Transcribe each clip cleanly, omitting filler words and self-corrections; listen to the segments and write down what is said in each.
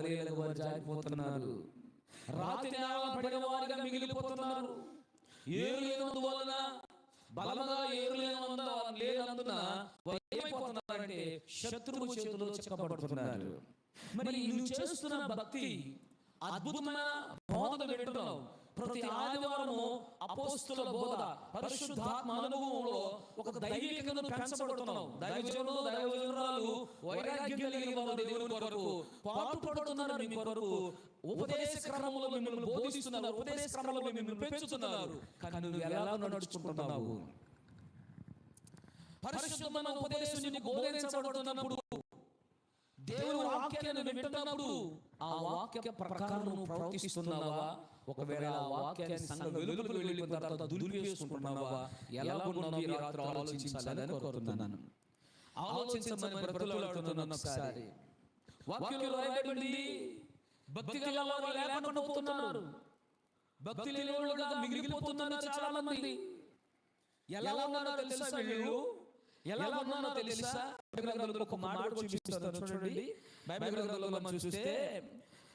అవలేలకు వారు జారిపోతున్నారు, రాతి నేల పడిన వారిగా మిగిలిపోతున్నారు. ఏరు లేనందువలన, బలముగా ఏరు లేనందున వారు ఏమైపోతున్నారంటే శత్రువు చేతిలో చిక్కబడుతున్నారు. మరి నువ్వు చేస్తున్న భక్తి, అద్భుతమైన బోధన వింటున్నావు. ప్రతి ఆదివారము అపోస్తుల బోధ, పరిశుద్ధాత్మ అనుభవంలో ఒక దైవికంగా పెంచబడుతున్నావు. దైవజనులు, దైవజనురాలు వైరాగ్యం కలిగిన వారు దేవుని కొరకు పాటుపడుతున్నారు. మీ కొరకు ఉపదేశ క్రమంలో మిమ్మల్ని బోధిస్తున్నారు, ఉపదేశ క్రమంలో మిమ్మల్ని పెంచుతున్నారు. కానీ నువ్వు ఎలా నడుచుకుంటున్నావు? పరిశుద్ధమైన ఉపదేశం నీకు బోధించబడుతున్నప్పుడు, దేవుని వాక్యాన్ని వింటున్నప్పుడు ఆ వాక్య ప్రకారం నువ్వు ప్రవర్తిస్తున్నావా? ఒకవేళ ఆ వాక్యాన్ని సంఘం వెలుగులోకి వెళ్ళిపోయిన తర్వాత దుర్వినియోగం ఎలా ఉన్నావు? ఈ రాత్రి ఆలోచించాలని కోరుతున్నాను. ఆలోచించమని బ్రతుకులాడుతున్నాను. ఒకసారి వాక్యంలో రాయబడింది, భక్తి గల వారు లేకుండా పోతున్నారు, భక్తి లేని వాళ్ళుగా మిగిలిపోతున్నారు చాలా మంది. ఎలా ఉన్నారో తెలుసా వీళ్ళు? ఎలా ఉన్నారో తెలుసా? బైబిల్ గ్రంథంలో ఒక మాట చూపిస్తాను చూడండి. బైబిల్ గ్రంథంలో మనం చూస్తే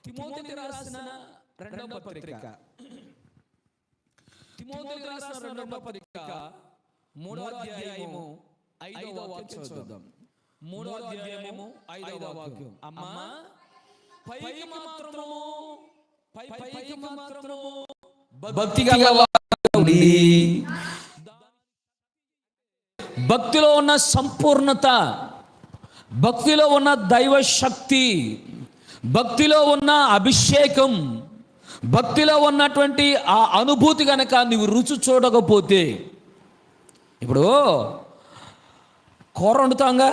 తిమోతికి రాసిన రెండవ పత్రిక, తిమోతికి రాసిన రెండవ పత్రిక 3వ అధ్యాయము 5వ వాక్యం చూద్దాం. 3వ అధ్యాయము 5వ వాక్యం. అమ్మా, పైకి మాత్రము భక్తి గలవారై, భక్తిలో ఉన్న సంపూర్ణత, భక్తిలో ఉన్న దైవ శక్తి, భక్తిలో ఉన్న అభిషేకం, భక్తిలో ఉన్నటువంటి ఆ అనుభూతి కనుక నువ్వు రుచి చూడకపోతే, ఇప్పుడు కూర వండుతాంగా,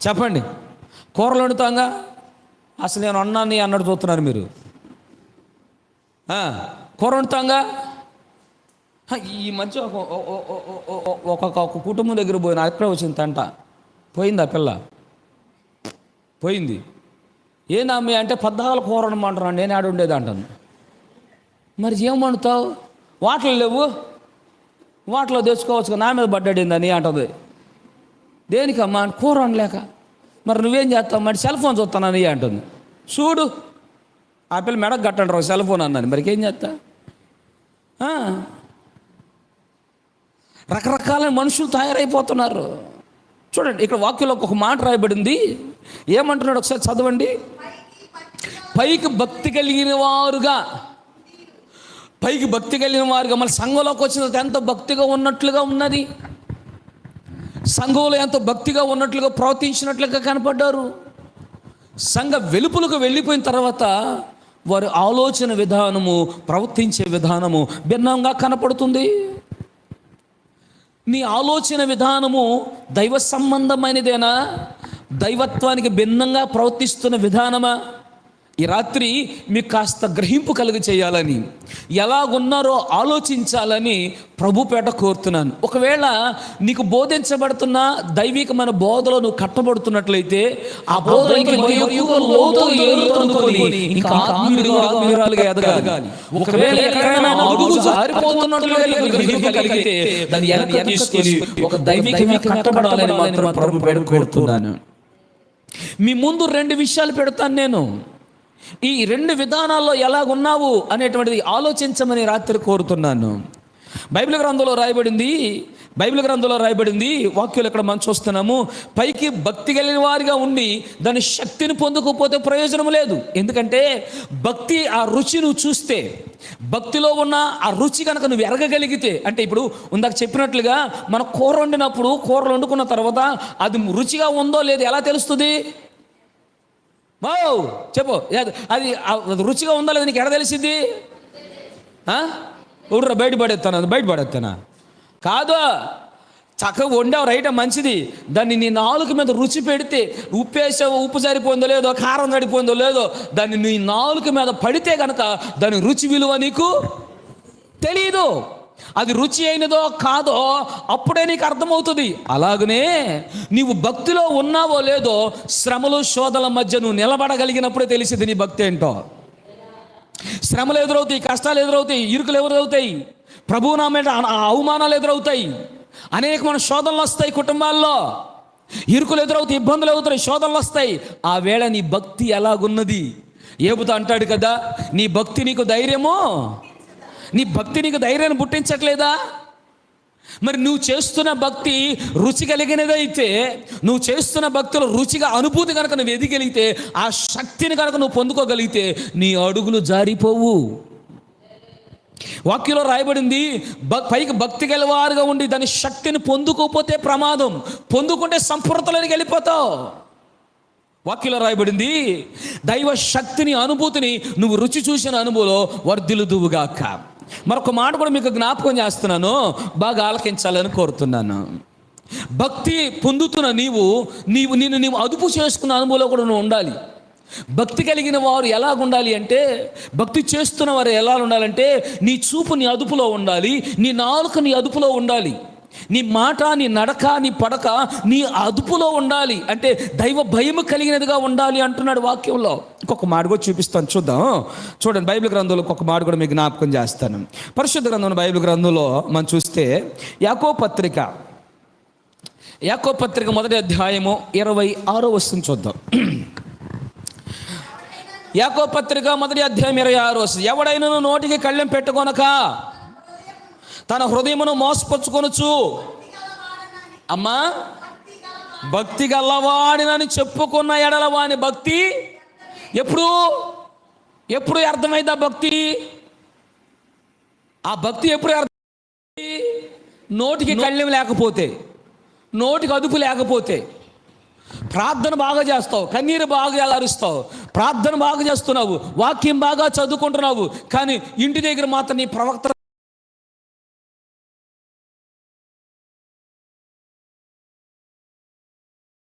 చెప్పండి, కూరలు వండుతాంగా, అసలు నేను అన్నాన్ని అన్నట్టు చూస్తున్నారు మీరు. కూర వండుతాంగా. ఈ మధ్య ఒక కుటుంబం దగ్గర పోయిన అక్కడ వచ్చింది తంట. పోయింది ఆ పిల్ల, పోయింది. ఏందమ్మి అంటే 14 కూర వండమంటున్నాను, నేను ఆడ ఉండేది అంటాను. మరి ఏం వండుతావు? వాటలు లేవు, వాటలో తెచ్చుకోవచ్చు, నా మీద పడ్డాడిందని అంటుంది. దేనికమ్మా? కూర వండలేక. మరి నువ్వేం చేస్తావు? మరి సెల్ ఫోన్ చూస్తానని అంటుంది. చూడు, ఆ పిల్ల మెడకు కట్టండి సెల్ ఫోన్ అన్నాను. మరికి ఏం చేస్తా? రకరకాల మనుషులు తయారైపోతున్నారు. చూడండి, ఇక్కడ వాక్యంలో ఒక మాట రాయబడింది. ఏమంటున్నాడు ఒకసారి చదవండి. పైకి భక్తి కలిగిన వారుగా, పైకి భక్తి కలిగిన వారుగా. మళ్ళీ సంఘంలోకి వచ్చిన ఎంత భక్తిగా ఉన్నట్లుగా ఉన్నది, సంఘంలో ఎంతో భక్తిగా ఉన్నట్లుగా ప్రవర్తించినట్లుగా కనపడ్డారు. సంఘ వెలుపులకు వెళ్ళిపోయిన తర్వాత వారి ఆలోచన విధానము, ప్రవర్తించే విధానము భిన్నంగా కనపడుతుంది. నీ ఆలోచన విధానము దైవ సంబంధమైనదేనా? దైవత్వానికి భిన్నంగా ప్రవర్తిస్తున్న విధానమా? ఈ రాత్రి మీకు కాస్త గ్రహింపు కలుగ చేయాలని, ఎలాగున్నారో ఆలోచించాలని ప్రభుపేట కోరుతున్నాను. ఒకవేళ నీకు బోధించబడుతున్న దైవికమైన బోధలో నువ్వు కట్టబడుతున్నట్లయితే ఆ బోధకి ఎదగాలి. ఒకవేళ ఎక్కడైనా అడుగు జారిపోతున్నట్లయితే దాన్ని వెనక్కి తీసుకొని ఒక దైవికంగా కట్టబడాలని మాత్రం ప్రభుపేట కోరుతున్నాను. మీ ముందు 2 విషయాలు పెడతాను నేను. ఈ 2 విధానాల్లో ఎలాగున్నావు అనేటువంటిది ఆలోచించమని రాత్రి కోరుతున్నాను. బైబిల్ గ్రంథంలో రాయబడింది వాక్యాలు ఇక్కడ మనం చూస్తున్నాము. పైకి భక్తి కలిగిన వారిగా ఉండి దాని శక్తిని పొందకపోతే ప్రయోజనం లేదు. ఎందుకంటే భక్తి ఆ రుచి నువ్వు చూస్తే, భక్తిలో ఉన్న ఆ రుచి కనుక నువ్వు ఎరగగలిగితే, అంటే ఇప్పుడు ఇందాక చెప్పినట్లుగా మన కూర వండినప్పుడు, కూరలు వండుకున్న తర్వాత అది రుచిగా ఉందో లేదో ఎలా తెలుస్తుంది? చెప్పు, అది రుచిగా ఉందా లేదా నీకు ఎడ తెలిసింది? ఊడ్రా బయట పడేస్తానా? కాదు, చక్కగా వండావు, రైట్, మంచిది. దాన్ని నీ నాలుక మీద రుచి పెడితే, ఉప్పు సరిపోయిందో లేదో, కారం సరిపోయిందో లేదో, దాన్ని నీ నాలుక మీద పడితే కనుక దాని రుచి విలువ నీకు తెలీదు. అది రుచి అయినదో కాదో అప్పుడే నీకు అర్థమవుతుంది. అలాగనే నీవు భక్తిలో ఉన్నావో లేదో శ్రమలు శోధల మధ్య నువ్వు నిలబడగలిగినప్పుడే తెలిసింది నీ భక్తి ఏంటో. శ్రమలు ఎదురవుతాయి, కష్టాలు ఎదురవుతాయి, ఇరుకులు ఎదురవుతాయి, ప్రభువు నా మీద అవమానాలు ఎదురవుతాయి, అనేకమైన శోధనలు వస్తాయి, కుటుంబాల్లో ఇరుకులు ఎదురవుతాయి, ఇబ్బందులు ఎదురవుతాయి, శోధనలు వస్తాయి. ఆ వేళ నీ భక్తి ఎలాగున్నది, ఏబుతో అంటాడు కదా, నీ భక్తి నీకు ధైర్యమో, నీ భక్తి నీకు ధైర్యాన్ని పుట్టించట్లేదా? మరి నువ్వు చేస్తున్న భక్తి రుచి కలిగినదైతే, నువ్వు చేస్తున్న భక్తిలో రుచిగా అనుభూతి కనుక నువ్వు ఎదిగలిగితే, ఆ శక్తిని కనుక నువ్వు పొందుకోగలిగితే నీ అడుగులు జారిపోవు. వాక్యంలో రాయబడింది, పైకి భక్తి గలవారుగా ఉండి దాని శక్తిని పొందుకోకపోతే ప్రమాదం, పొందుకుంటే సంపూర్ణతలోకి వెళ్ళిపోతావు. వాక్యంలో రాయబడింది, దైవ శక్తిని అనుభూతిని నువ్వు రుచి చూసిన అనుభవంలో వర్ధిల్లుదువుగాక. మరొక మాట కూడా మీకు జ్ఞాపకం చేస్తున్నాను, బాగా ఆలకించాలని కోరుతున్నాను. భక్తి పొందుతున్న నీవు అదుపు చేసుకున్న అనుభవంలో కూడా నువ్వు ఉండాలి. భక్తి కలిగిన వారు ఎలాగుండాలి అంటే, భక్తి చేస్తున్న వారు ఎలా ఉండాలంటే, నీ చూపు నీ అదుపులో ఉండాలి, నీ నాలుక నీ అదుపులో ఉండాలి, నీ మాట నీ నడక నీ పడక నీ అదుపులో ఉండాలి. అంటే దైవ భయము కలిగినదిగా ఉండాలి అంటున్నాడు వాక్యంలో. ఇంకొక మాట కూడా చూపిస్తాను, చూద్దాం. చూడండి, బైబిల్ గ్రంథంలో ఇంకొక మాట కూడా మీకు జ్ఞాపకం చేస్తాను. పరిశుద్ధ గ్రంథంలో బైబిల్ గ్రంథంలో మనం చూస్తే యాకోబు పత్రిక మొదటి అధ్యాయము 26వ వచనం చూద్దాం. యాకోబు పత్రిక మొదటి అధ్యాయం 26వ వచనం, ఎవడైనను నోటికి కళ్ళెం పెట్టుకొనక తన హృదయమును మోసపరుచుకొనుచు, అమ్మా భక్తి గల్లవాడినని చెప్పుకున్న ఎడల వాని భక్తి ఎప్పుడు అర్థమైంది? ఆ భక్తి ఎప్పుడు అర్థమైంది? నోటికి కళ్ళెం లేకపోతే, నోటికి అదుపు లేకపోతే. ప్రార్థన బాగా చేస్తావు, కన్నీరు బాగా అరుస్తావు, ప్రార్థన బాగా చేస్తున్నావు, వాక్యం బాగా చదువుకుంటున్నావు, కానీ ఇంటి దగ్గర మాత్రం నీ ప్రవక్త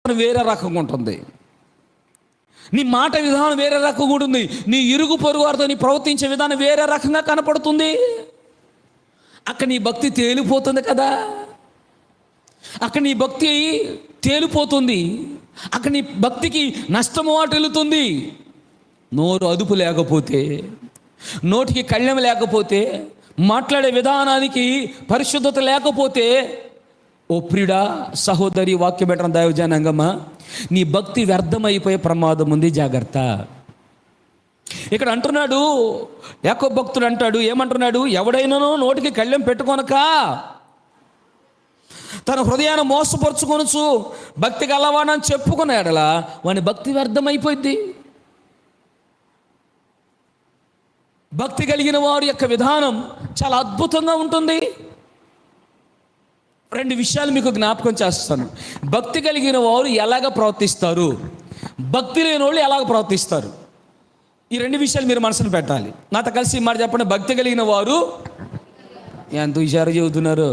వేరే రకంగా ఉంటుంది, నీ మాట విధానం వేరే రకంగా ఉంటుంది, నీ ఇరుగు పొరుగు వారితో నీ ప్రవర్తించే విధానం వేరే రకంగా కనపడుతుంది. అక్కడ నీ భక్తి తేలిపోతుంది కదా, అక్కడ నీ భక్తి తేలిపోతుంది, అక్కడ నీ భక్తికి నష్టము వాటిల్లుతుంది. నోరు అదుపు లేకపోతే, నోటికి కళ్ళెం లేకపోతే, మాట్లాడే విధానానికి పరిశుద్ధత లేకపోతే, ఓ ప్రియుడా సహోదరి, వాక్యం పెట్టడం దైవజనాంగమా, నీ భక్తి వ్యర్థమైపోయే ప్రమాదం ఉంది, జాగ్రత్త. ఇక్కడ అంటున్నాడు యాకోబు భక్తుడు అంటాడు, ఏమంటున్నాడు? ఎవడైనానో నోటికి కళ్ళెం పెట్టుకొనక తన హృదయాన్ని మోసపరుచుకొనుచు భక్తి గలవాడని చెప్పుకున్నాడలా వాని భక్తి వ్యర్థమైపోయింది. భక్తి కలిగిన వారి యొక్క విధానం చాలా అద్భుతంగా ఉంటుంది. రెండు విషయాలు మీకు జ్ఞాపకం చేస్తాను. భక్తి కలిగిన వారు ఎలాగ ప్రవర్తిస్తారు, భక్తి లేని వాళ్ళు ఎలాగ ప్రవర్తిస్తారు, ఈ రెండు విషయాలు మీరు మనసును పెట్టాలి. నాతో కలిసి మాట చెప్పండి. భక్తి కలిగిన వారు ఎంత హుషారు చెబుతున్నారు,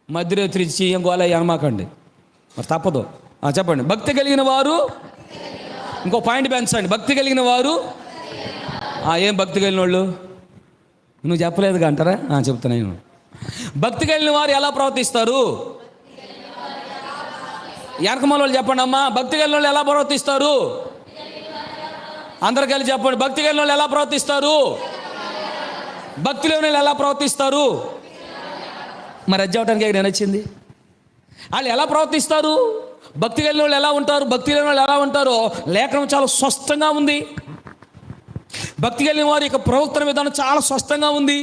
మధ్యరాత్రి ఏం గోల అనమాకండి, మరి తప్పదు. చెప్పండి. భక్తి కలిగిన వారు, ఇంకో పాయింట్ పెంచండి. భక్తి కలిగిన వారు, ఏం భక్తి కలిగిన వాళ్ళు? నువ్వు చెప్పలేదుగా అంటారా? చెప్తున్నాను. భక్తి కలిగిన వారు ఎలా ప్రవర్తిస్తారు? వెనకమాల వాళ్ళు చెప్పండి అమ్మా. భక్తి కలిగిన వాళ్ళు ఎలా ప్రవర్తిస్తారు? అందరు కలిసి చెప్పండి. భక్తి కలిగిన వాళ్ళు ఎలా ప్రవర్తిస్తారు? భక్తి లేని వాళ్ళు ఎలా ప్రవర్తిస్తారు? మరి అది చెప్పడానికి నేను వచ్చింది. వాళ్ళు ఎలా ప్రవర్తిస్తారు? భక్తి కలిగిన వాళ్ళు ఎలా ఉంటారు, భక్తి లేని వాళ్ళు ఎలా ఉంటారో లేఖనం చాలా స్పష్టంగా ఉంది. భక్తి కలిగిన వారి యొక్క ప్రవర్తన విధానం చాలా స్పష్టంగా ఉంది.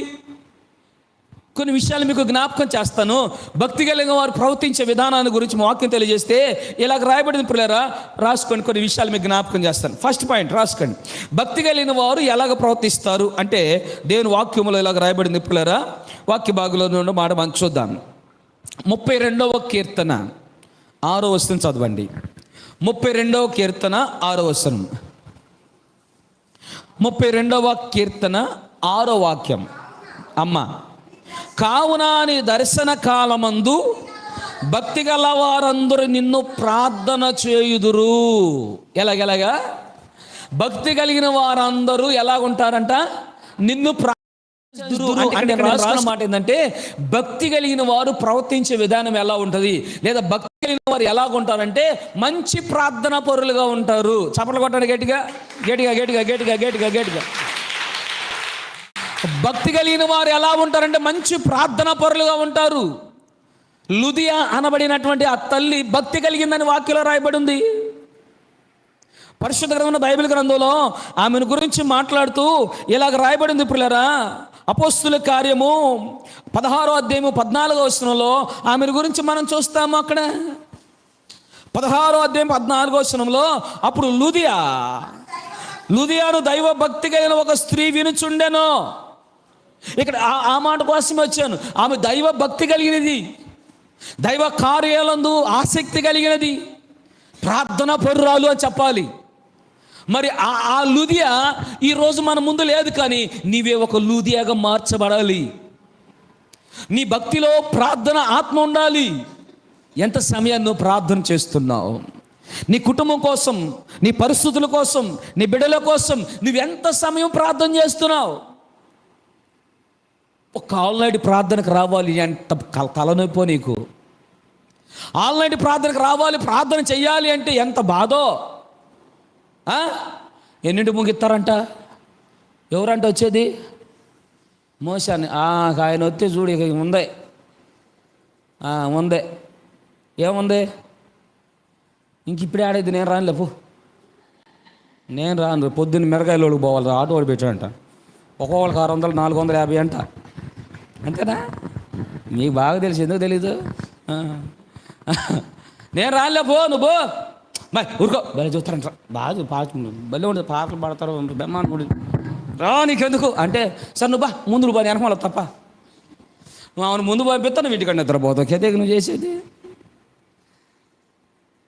కొన్ని విషయాలు మీకు జ్ఞాపకం చేస్తాను. భక్తి కలిగిన వారు ప్రవర్తించే విధానాన్ని గురించి వాక్యం తెలియజేస్తే ఇలాగ రాయబడింది. పిల్లరా రాసుకోండి, కొన్ని విషయాలు మీకు జ్ఞాపకం చేస్తాను. ఫస్ట్ పాయింట్ రాసుకోండి. భక్తి కలిగిన వారు ఎలాగ ప్రవర్తిస్తారు అంటే దేవుని వాక్యంలో ఇలాగ రాయబడింది. పిల్లరా వాక్య భాగంలో నుండి మాట మనం చూద్దాం. 32వ కీర్తన 6వ వచనం చదవండి. 32వ కీర్తన 6వ వచనం. 32వ కీర్తన 6వ వాక్యం. అమ్మ కావున నీ దర్శన కాలమందు భక్తి గల వారందరూ నిన్ను ప్రార్థన చేయుదురు. ఎలాగెలాగా? భక్తి కలిగిన వారందరూ ఎలాగుంటారంట? నిన్ను రాసిన మాట ఏంటంటే భక్తి కలిగిన వారు ప్రవర్తించే విధానం ఎలా ఉంటుంది, లేదా భక్తి కలిగిన వారు ఎలాగుంటారంటే మంచి ప్రార్థన పరులుగా ఉంటారు. చప్పట్లు కొట్టండి గట్టిగా గట్టిగా గట్టిగా గట్టిగా గట్టిగా గట్టిగా. భక్తి కలిగిన వారు ఎలా ఉంటారంటే మంచి ప్రార్థన పరులుగా ఉంటారు. లుదియా అనబడినటువంటి ఆ తల్లి భక్తి కలిగిందని వాక్యంలో రాయబడి ఉంది. పరిశుద్ధ గ్రంథమైన బైబిల్ గ్రంథంలో ఆమెను గురించి మాట్లాడుతూ ఇలాగ రాయబడింది ప్రియులారా. అపోస్తుల కార్యము 16వ అధ్యాయము 14వ వచనంలో ఆమెను గురించి మనం చూస్తాము. అక్కడ 16వ అధ్యాయం 14వ వచనంలో, అప్పుడు లూదియాను దైవ భక్తి కలిగిన ఒక స్త్రీ వినుచుండెను. ఇక్కడ ఆ మాట కోసం వచ్చాను. ఆమె దైవ భక్తి కలిగినది, దైవ కార్యాలందు ఆసక్తి కలిగినది, ప్రార్థన పరురాలు అని చెప్పాలి. మరి ఆ లూదియా ఈరోజు మన ముందు లేదు, కానీ నీవే ఒక లూదియాగా మార్చబడాలి. నీ భక్తిలో ప్రార్థన ఆత్మ ఉండాలి. ఎంత సమయాన్ని నువ్వు ప్రార్థన చేస్తున్నావు? నీ కుటుంబం కోసం, నీ పరిస్థితుల కోసం, నీ బిడ్డల కోసం నువ్వెంత సమయం ప్రార్థన చేస్తున్నావు? ఒక ఆల్నైట్ ప్రార్థనకు రావాలి ఎంత తలనొప్పో నీకు. ఆల్నైట్ ప్రార్థనకు రావాలి, ప్రార్థన చెయ్యాలి అంటే ఎంత బాధో. ఎన్నింటి ముగిస్తారంట? ఎవరంట వచ్చేది? మోసాన్ని. ఆయన వస్తే చూడు, ఇక ఉందే ఉందే ఏముంది, ఇంక ఇప్పుడే ఆడేది. నేను రాను లేపు, నేను రాను. పొద్దున్న మిరగాయలోకి పోవాలి, ఆటో వాడు పెట్టాడంట. ఒక్కొక్కరికి 600, 450 అంట. అంతేనా? నీకు బాగా తెలిసి, ఎందుకు తెలీదు? నేను రానులే, పో నువ్వు బాయ్, ఊరుకో. భలే చూస్తారంట, బాగా భలే ఉండదు, పాటలు పాడతారు, బెమ్మాను రా, నీకెందుకు అంటే, సార్ నువ్వు బా, ముందు నువ్వు బా, వెనకమాల తప్ప. నువ్వు అవును ముందు పంపిస్తాను, వీటికన్నా నిద్రపోతావు. కేతే నువ్వు చేసేది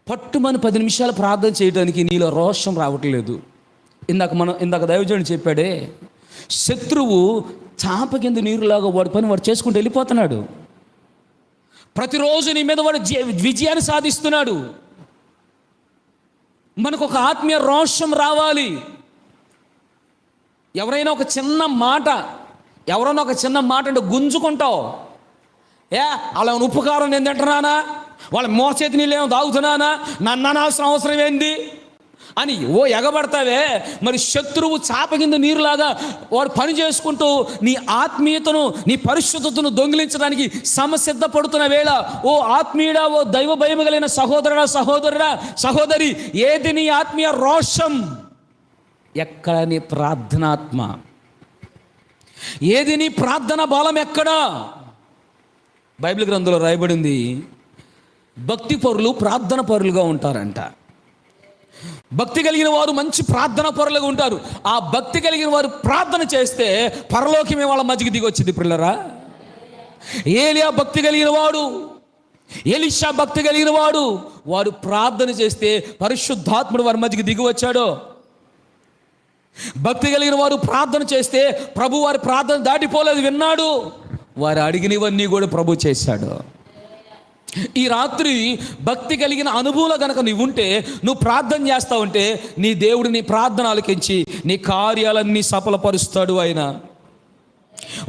పట్టుమని 10 నిమిషాలు ప్రార్థన చేయడానికి నీలో రోషం రావట్లేదు. ఇందాక దైవజనుడు చెప్పాడే, శత్రువు చాప కింద నీరులాగా వాడి పని వాడు చేసుకుంటూ వెళ్ళిపోతున్నాడు. ప్రతిరోజు నీ మీద వాడు విజయాన్ని సాధిస్తున్నాడు. మనకు ఒక ఆత్మీయ రోషం రావాలి. ఎవరైనా ఒక చిన్న మాట అంటే గుంజుకుంటావు. అలా ఉపకారం నేను తింటున్నానా, వాళ్ళ మోచేతి నీళ్ళు ఏమో తాగుతున్నానా, నన్ను అనాల్సిన అవసరం ఏంది అని ఎగబడతావే. మరి శత్రువు చాప కింద నీరులాగా వాడు పని చేసుకుంటూ నీ ఆత్మీయతను, నీ పరిశుద్ధతను దొంగిలించడానికి సమసిద్ధపడుతున్న వేళ, ఓ ఆత్మీయుడా, ఓ దైవ భయం కలిగిన సహోదరుడా, సహోదరి, ఏది నీ ఆత్మీయ రోషం? ఎక్కడ నీ ప్రార్థనాత్మ? ఏది నీ ప్రార్థన బలం? ఎక్కడా? బైబిల్ గ్రంథంలో రాయబడింది, భక్తి పరులు ప్రార్థన పరులుగా ఉంటారంట. భక్తి కలిగిన వారు మంచి ప్రార్థన పరులుగా ఉంటారు. ఆ భక్తి కలిగిన వారు ప్రార్థన చేస్తే పరలోకమే వాళ్ళ మధ్యకి దిగి వచ్చింది. పిల్లరా, ఏలియా భక్తి కలిగిన వాడు, ఎలీషా భక్తి కలిగిన వాడు ప్రార్థన చేస్తే పరిశుద్ధాత్ముడు వారి మధ్యకి దిగి వచ్చాడు. భక్తి కలిగిన వారు ప్రార్థన చేస్తే ప్రభు వారి ప్రార్థన దాటిపోలేదు, విన్నాడు. వారు అడిగినవన్నీ కూడా ప్రభు చేశాడు. ఈ రాత్రి భక్తి కలిగిన అనుభవం కనుక నువ్వు ఉంటే, నువ్వు ప్రార్థన చేస్తావుంటే, నీ దేవుడు నీ ప్రార్థన ఆలకించి నీ కార్యాలన్నీ సఫలపరుస్తాడు. ఆయన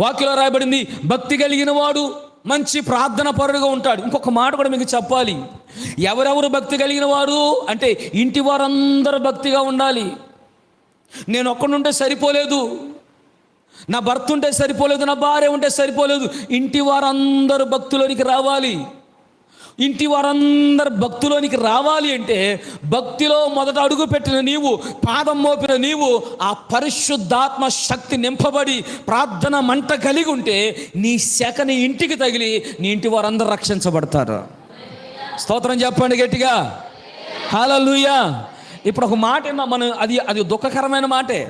వాక్యంలో రాయబడింది, భక్తి కలిగిన వాడు మంచి ప్రార్థన పరుడుగా ఉంటాడు. ఇంకొక మాట కూడా మీకు చెప్పాలి. ఎవరెవరు భక్తి కలిగిన వారు అంటే, ఇంటి వారందరూ భక్తిగా ఉండాలి. నేను ఒక్కడుంటే సరిపోలేదు, నా భర్త ఉంటే సరిపోలేదు, నా భార్య ఉంటే సరిపోలేదు. ఇంటి వారందరూ భక్తిలోనికి రావాలి. ఇంటి వారందరూ భక్తిలోనికి రావాలి అంటే, భక్తిలో మొదట అడుగు పెట్టిన నీవు, పాదం మోపిన నీవు, ఆ పరిశుద్ధాత్మ శక్తి నింపబడి ప్రార్థన మంట కలిగి ఉంటే, నీ శాఖని ఇంటికి తగిలి నీ ఇంటి వారందరూ రక్షించబడతారు. స్తోత్రం చెప్పండి గట్టిగా, హల్లెలూయా. ఇప్పుడు ఒక మాట మనం, అది దుఃఖకరమైన మాటే.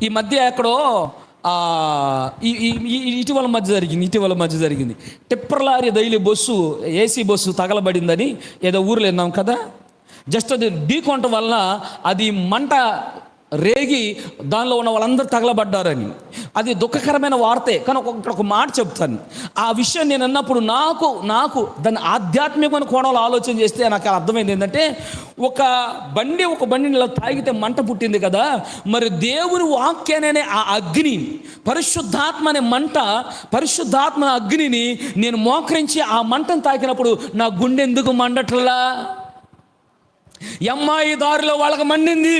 ఈ మధ్య ఎక్కడో ఇటీవల మధ్య జరిగింది tipper lorry daily bus, AC bus తగలబడిందని ఏదో ఊర్లో విన్నాం కదా. జస్ట్ అది ఢీకొనటం వలన అది మంట రేగి దానిలో ఉన్న వాళ్ళందరూ తగలబడ్డారని. అది దుఃఖకరమైన వార్తే. కానీ ఒక మాట చెప్తాను. ఆ విషయం నేను అన్నప్పుడు నాకు దాన్ని ఆధ్యాత్మికమైన కోణంలో ఆలోచన చేస్తే నాకు అర్థమైంది ఏంటంటే, ఒక బండిని ఇలా తాగితే మంట పుట్టింది కదా, మరి దేవుని వాక్యాన్ని ఆ అగ్ని, పరిశుద్ధాత్మ అనే మంట, పరిశుద్ధాత్మ అగ్నిని నేను మోకరించి ఆ మంటను తాకినప్పుడు నా గుండె ఎందుకు మండట్లా? అమ్మాయి దారిలో వాళ్ళకి మండింది,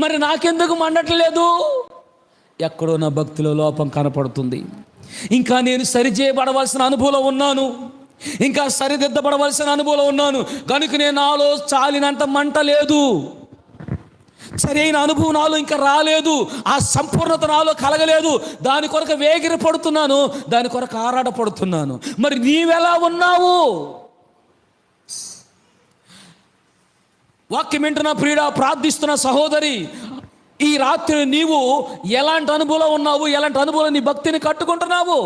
మరి నాకెందుకు మండట్లేదు? ఎక్కడో నా భక్తిలో లోపం కనపడుతుంది. ఇంకా నేను సరిచేయబడవలసిన అనుభవంలో ఉన్నాను, ఇంకా సరిదిద్దబడవలసిన అనుభవంలో ఉన్నాను. కనుక నేను నాలో చాలినంత మంట లేదు. సరైన అనుభవం నాలో ఇంకా రాలేదు, ఆ సంపూర్ణత నాలో కలగలేదు, దాని కొరకు వేగిర పడుతున్నాను, దాని కొరకు ఆరాటపడుతున్నాను. మరి నీవెలా ఉన్నావు? వాక్యం వింటున్న ప్రియుడా, ప్రార్థిస్తున్న సహోదరి, ఈ రాత్రి నీవు ఎలాంటి అనుభవం ఉన్నావు? ఎలాంటి అనుభవం నీ భక్తిని కట్టుకుంటున్నావు?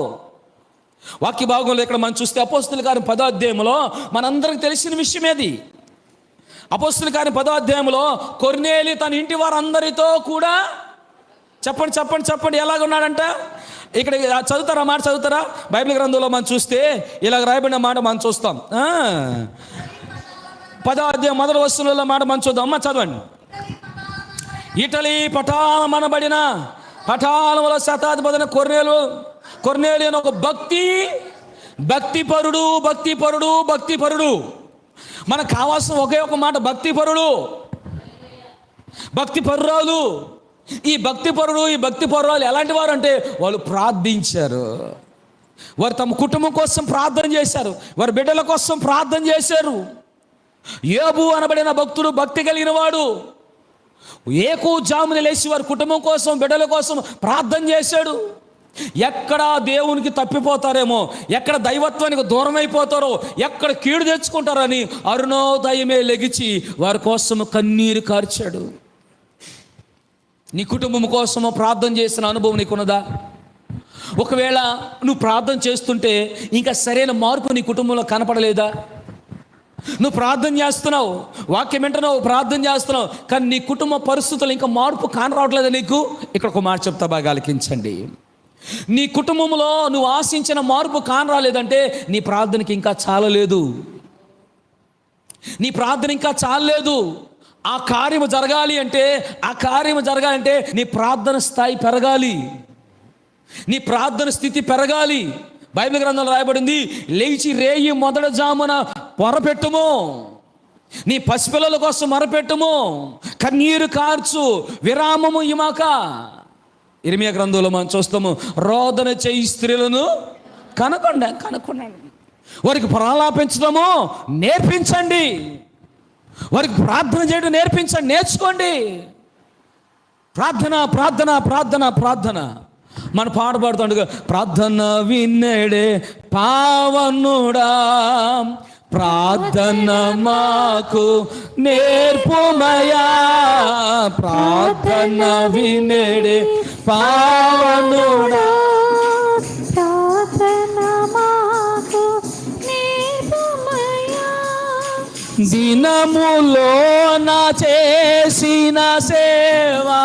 వాక్య భాగంలో ఇక్కడ మనం చూస్తే అపోస్తలుల కార్యం 10వ అధ్యాయంలో మనందరికి తెలిసిన విషయమేది. అపోస్తలుల కార్యం 10వ అధ్యాయంలో కొర్నేలి తన ఇంటి వారందరితో కూడా చెప్పండి ఎలాగున్నాడంట? ఇక్కడ చదువుతారా? మాట చదువుతారా? బైబిల్ గ్రంథంలో మనం చూస్తే ఇలాగ రాయబడిన మాట మనం చూస్తాం. 10వ అధ్యాయం మొదటి వచనంలో మాట మనం చూద్దాం. అమ్మ చదవండి. ఇటలీ పటాలమనబడిన పటాలముల శతాధిపతిన కొర్నేలి అని ఒక భక్తిపరుడు. మనకు కావాల్సిన ఒకే ఒక మాట, భక్తిపరురాలు. ఈ భక్తిపరురాలు ఎలాంటి వారు అంటే వాళ్ళు ప్రార్థించారు. వారు తమ కుటుంబం కోసం ప్రార్థన చేశారు, వారి బిడ్డల కోసం ప్రార్థన చేశారు. యోబు అనబడిన భక్తుడు భక్తి కలిగిన వాడు. ఏకోజామున లేచి వారి కుటుంబం కోసం, బిడ్డల కోసం ప్రార్థన చేశాడు. ఎక్కడ దేవునికి తప్పిపోతారేమో, ఎక్కడ దైవత్వానికి దూరం అయిపోతారో, ఎక్కడ కీడు తెచ్చుకుంటారని అరుణోదయమే లెగిచి వారి కోసం కన్నీరు కార్చాడు. నీ కుటుంబం కోసమో ప్రార్థన చేసిన అనుభవం నీకున్నదా? ఒకవేళ నువ్వు ప్రార్థన చేస్తుంటే ఇంకా సరైన మార్పు నీ కుటుంబంలో కనపడలేదా? నువ్వు ప్రార్థన చేస్తున్నావు, వాక్యం వింటున్నావు, ప్రార్థన చేస్తున్నావు, కానీ నీ కుటుంబ పరిస్థితులు ఇంకా మార్పు కానరావట్లేదా నీకు? ఇక్కడ ఒక మాట చెప్తా, బాగా ఆలకించండి. నీ కుటుంబంలో నువ్వు ఆశించిన మార్పు కానరాలేదంటే నీ ప్రార్థనకి ఇంకా చాలలేదు. ఆ కార్యము జరగాలి అంటే నీ ప్రార్థన స్థాయి పెరగాలి, నీ ప్రార్థన స్థితి పెరగాలి. బైబిల్ గ్రంథంలో రాయబడింది, లేచి రేయి మొదటి జామున మొరపెట్టుము, నీ పసిపిల్లల కోసం మొరపెట్టుము, కన్నీరు కార్చు, విరామము ఇమాక. ఇర్మియా గ్రంథంలో మనం చూస్తాము, రోదన చేయి స్త్రీలను కనుకొండి, వారికి ప్రలాపించడము నేర్పించండి, వారికి ప్రార్థన చేయడం నేర్చుకోండి. ప్రార్థన మన పాడబడుతుండగా, ప్రార్థన విన్నడే పావనుడా, ప్రార్థన మాకు నేర్పుమయా, ప్రార్థన విన్నడే పావనుడా, ప్రార్థన మాకు నేర్పుమయా. దినములో నా చేసిన సేవా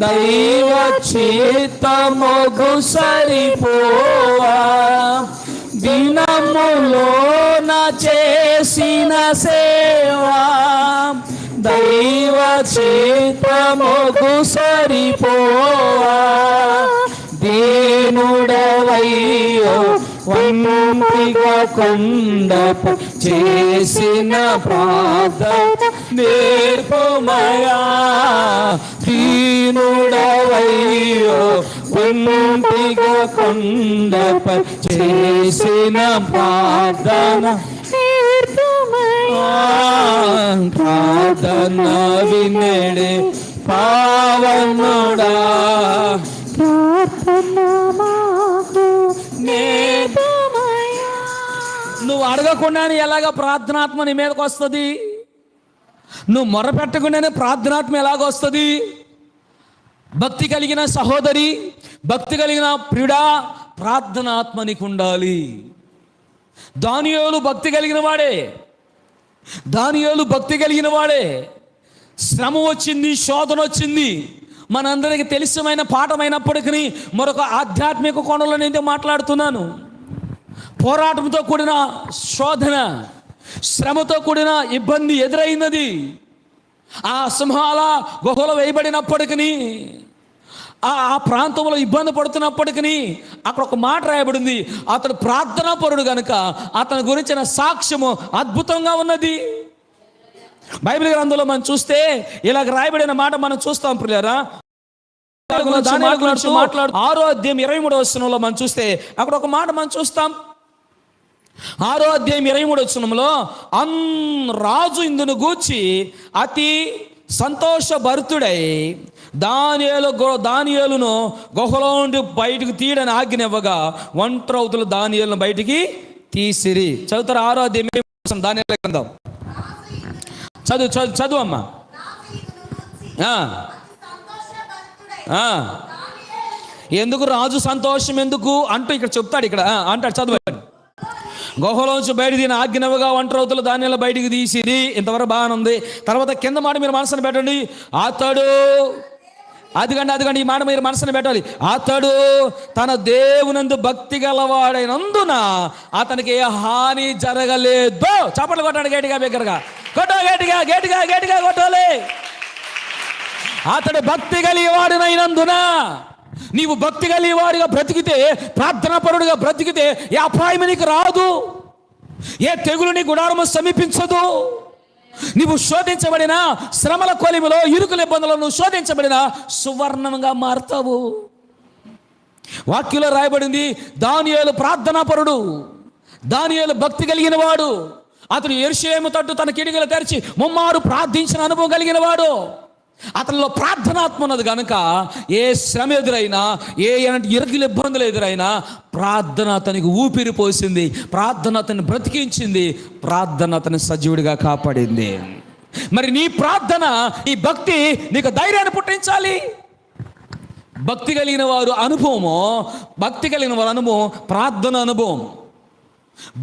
దైవ చిత్తముకు సరిపోవా, దినములో నా చేసిన సేవా దైవ చిత్తముకు సరిపోవా. దీనుడవయ్యో వంపిగా కొండపై చేసిన ప్రార్థన నేర్పుమయా, దీనుడవయ్యో వంపిగా కొండపై చేసిన ప్రార్థన నేర్పుమయా. ప్రార్థన వినడే పావనుడా, ప్రార్థన మాకు నేర్పుమయా. నువ్వు అడగకుండానే ఎలాగ ప్రార్థనాత్మ నీ మీదకి వస్తుంది? నువ్వు మొరపెట్టకుండానే ప్రార్థనాత్మ ఎలాగొస్తుంది? భక్తి కలిగిన సహోదరి, భక్తి కలిగిన ప్రియుడా, ప్రార్థనాత్మ నీకు ఉండాలి. దానియేలు భక్తి కలిగిన వాడే. శ్రమ వచ్చింది, శోధన వచ్చింది, మనందరికి తెలిసిన పాఠమైనప్పటికీ మరొక ఆధ్యాత్మిక కోణంలో నేను మాట్లాడుతున్నాను. పోరాటంతో కూడిన శోధన, శ్రమతో కూడిన ఇబ్బంది ఎదురైనది. ఆ సింహాల గుహలో వేయబడినప్పటికీ, ఆ ప్రాంతంలో ఇబ్బంది పడుతున్నప్పటికీ అక్కడ ఒక మాట రాయబడింది, అతడు ప్రార్థనా పరుడు కనుక అతని గురించిన సాక్ష్యము అద్భుతంగా ఉన్నది. బైబిల్ గ్రంథంలో మనం చూస్తే ఇలాగ రాయబడిన మాట మనం చూస్తాం ప్రియులారా. 6వ అధ్యాయం 23వ వచనంలో మనం చూస్తే అక్కడ ఒక మాట మనం చూస్తాం. 6వ అధ్యాయం 23వ వచనంలో రాజు ఇందును గూర్చి అతి సంతోషభరితుడై దానియేలును గుహలో నుండి బయటకు తీయడని ఆజ్ఞనివ్వగా ఒంటరౌతులు దానియేలును బయటికి తీసిరి. చదువుతారు 6వ అధ్యాయం దానియేలు గ్రంథం. చదువు అమ్మా. ఎందుకు రాజు సంతోషం ఎందుకు అంటూ ఇక్కడ చెప్తాడు. ఇక్కడ అంటాడు, చదవండి. గుహలోంచి బయట దీని ఆజ్ఞనవగా ఒంటరౌతులు దానియేలు బయటికి తీసిరి. ఇంతవరకు బాగానే ఉంది. తర్వాత కింద మాట మీరు మనసును పెట్టండి. అతడు, అదిగండి ఈ మాట మీరు మనసును పెట్టాలి. అతడు తన దేవునందు భక్తి గలవాడైనందున అతనికి ఏ హాని జరగలేదు. చప్పట్లు కొట్టాడు గట్టిగా, బిగ్గరగా గట్టిగా కొట్టాలి. అతడు భక్తి కలిగివాడినైనందున, నీవు భక్తి కలిగివాడిగా బ్రతికితే, ప్రార్థనాపరుడుగా బ్రతికితే ఏ అపాయం నీకు రాదు, ఏ తెగులు నీ గుడారము సమీపించదు. నీవు శోధించబడిన శ్రమల కొలిమిలో, ఇరుకుల ఇబ్బందులను నువ్వు శోధించబడిన సువర్ణంగా మారుతావు. వాక్యంలో రాయబడింది, దానియేలు ప్రార్థనాపరుడు, దానియేలు భక్తి కలిగిన వాడు. అతడు యెరూషలేము తట్టు తన కిటికీలు తెరిచి ముమ్మారు ప్రార్థించిన అనుభవం కలిగిన వాడు. అతనిలో ప్రార్థనాత్మ ఉన్నది కనుక ఏ శ్రమ ఎదురైనా, ఏ ఇరుకుల ఇబ్బందులు ఎదురైనా ప్రార్థన అతనికి ఊపిరి పోసింది, ప్రార్థన అతన్ని బ్రతికించింది, ప్రార్థన అతని సజీవుడిగా కాపాడింది. మరి నీ ప్రార్థన, ఈ భక్తి నీకు ధైర్యాన్ని పుట్టించాలి. భక్తి కలిగిన వారు అనుభవము, ప్రార్థన అనుభవం.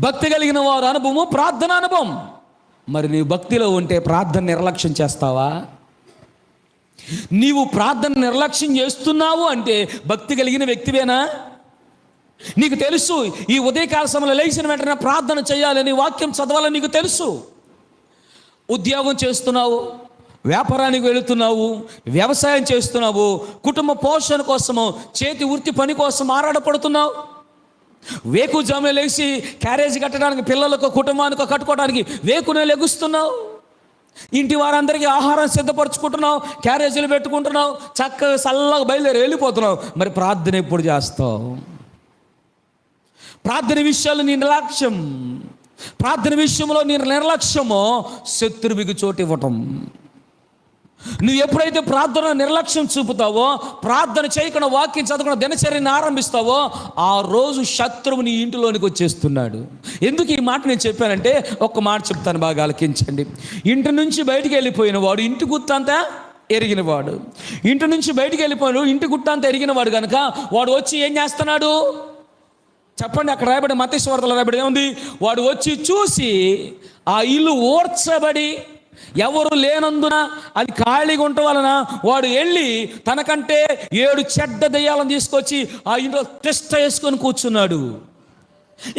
భక్తి కలిగిన వారు అనుభవము, ప్రార్థన అనుభవం. మరి నీ భక్తిలో ఉంటే ప్రార్థన నిర్లక్ష్యం చేస్తావా? నీవు ప్రార్థన నిర్లక్ష్యం చేస్తున్నావు అంటే భక్తి కలిగిన వ్యక్తివేనా? నీకు తెలుసు ఈ ఉదయకాల సమయంలో లేచిన వెంటనే ప్రార్థన చేయాలని, వాక్యం చదవాలని నీకు తెలుసు. ఉద్యోగం చేస్తున్నావు, వ్యాపారానికి వెళుతున్నావు, వ్యవసాయం చేస్తున్నావు, కుటుంబ పోషణ కోసము, చేతి వృత్తి పని కోసం ఆరాటపడుతున్నావు. వేకుజామున లేచి క్యారేజీ కట్టడానికి, పిల్లలకు కుటుంబానికి కట్టుకోవడానికి వేకునే లెగుస్తున్నావు. ఇంటి వారందరికీ ఆహారం సిద్ధపరచుకుంటున్నావు, క్యారేజీలు పెట్టుకుంటున్నావు, చక్కగా చల్లగా బయలుదేరి వెళ్ళిపోతున్నావు. మరి ప్రార్థన ఎప్పుడు చేస్తావు? ప్రార్థన విషయాలు నీ నిర్లక్ష్యం, ప్రార్థన విషయంలో నీ నిర్లక్ష్యమో శత్రువుకి చోటు ఇవ్వటం. నువ్వు ఎప్పుడైతే ప్రార్థన నిర్లక్ష్యం చూపుతావో, ప్రార్థన చేయకుండా, వాక్యం చదవకుండా దినచర్యని ఆరంభిస్తావో, ఆ రోజు శత్రువు నీ ఇంటిలోనికి వచ్చేస్తున్నాడు. ఎందుకు ఈ మాట నేను చెప్పానంటే, ఒక్క మాట చెప్తాను, బాగా ఆలకించండి. ఇంటి నుంచి బయటికి వెళ్ళిపోయిన వాడు ఇంటి గుత్తంతా ఎరిగినవాడు. ఇంటి నుంచి బయటికి వెళ్ళిపోయాడు, ఇంటి గుట్టంతా ఎరిగినవాడు కనుక వాడు వచ్చి ఏం చేస్తున్నాడు చెప్పండి? అక్కడ రాయబడి, మత్తయి సువార్తలో రాయబడి ఏముంది? వాడు వచ్చి చూసి ఆ ఇల్లు ఓర్చబడి ఎవరు లేనందున అది ఖాళీగా ఉండటం వలన వాడు వెళ్ళి తనకంటే 7 చెడ్డ దెయ్యాలను తీసుకొచ్చి ఆ ఇంట్లో టెస్ట్ వేసుకొని కూర్చున్నాడు.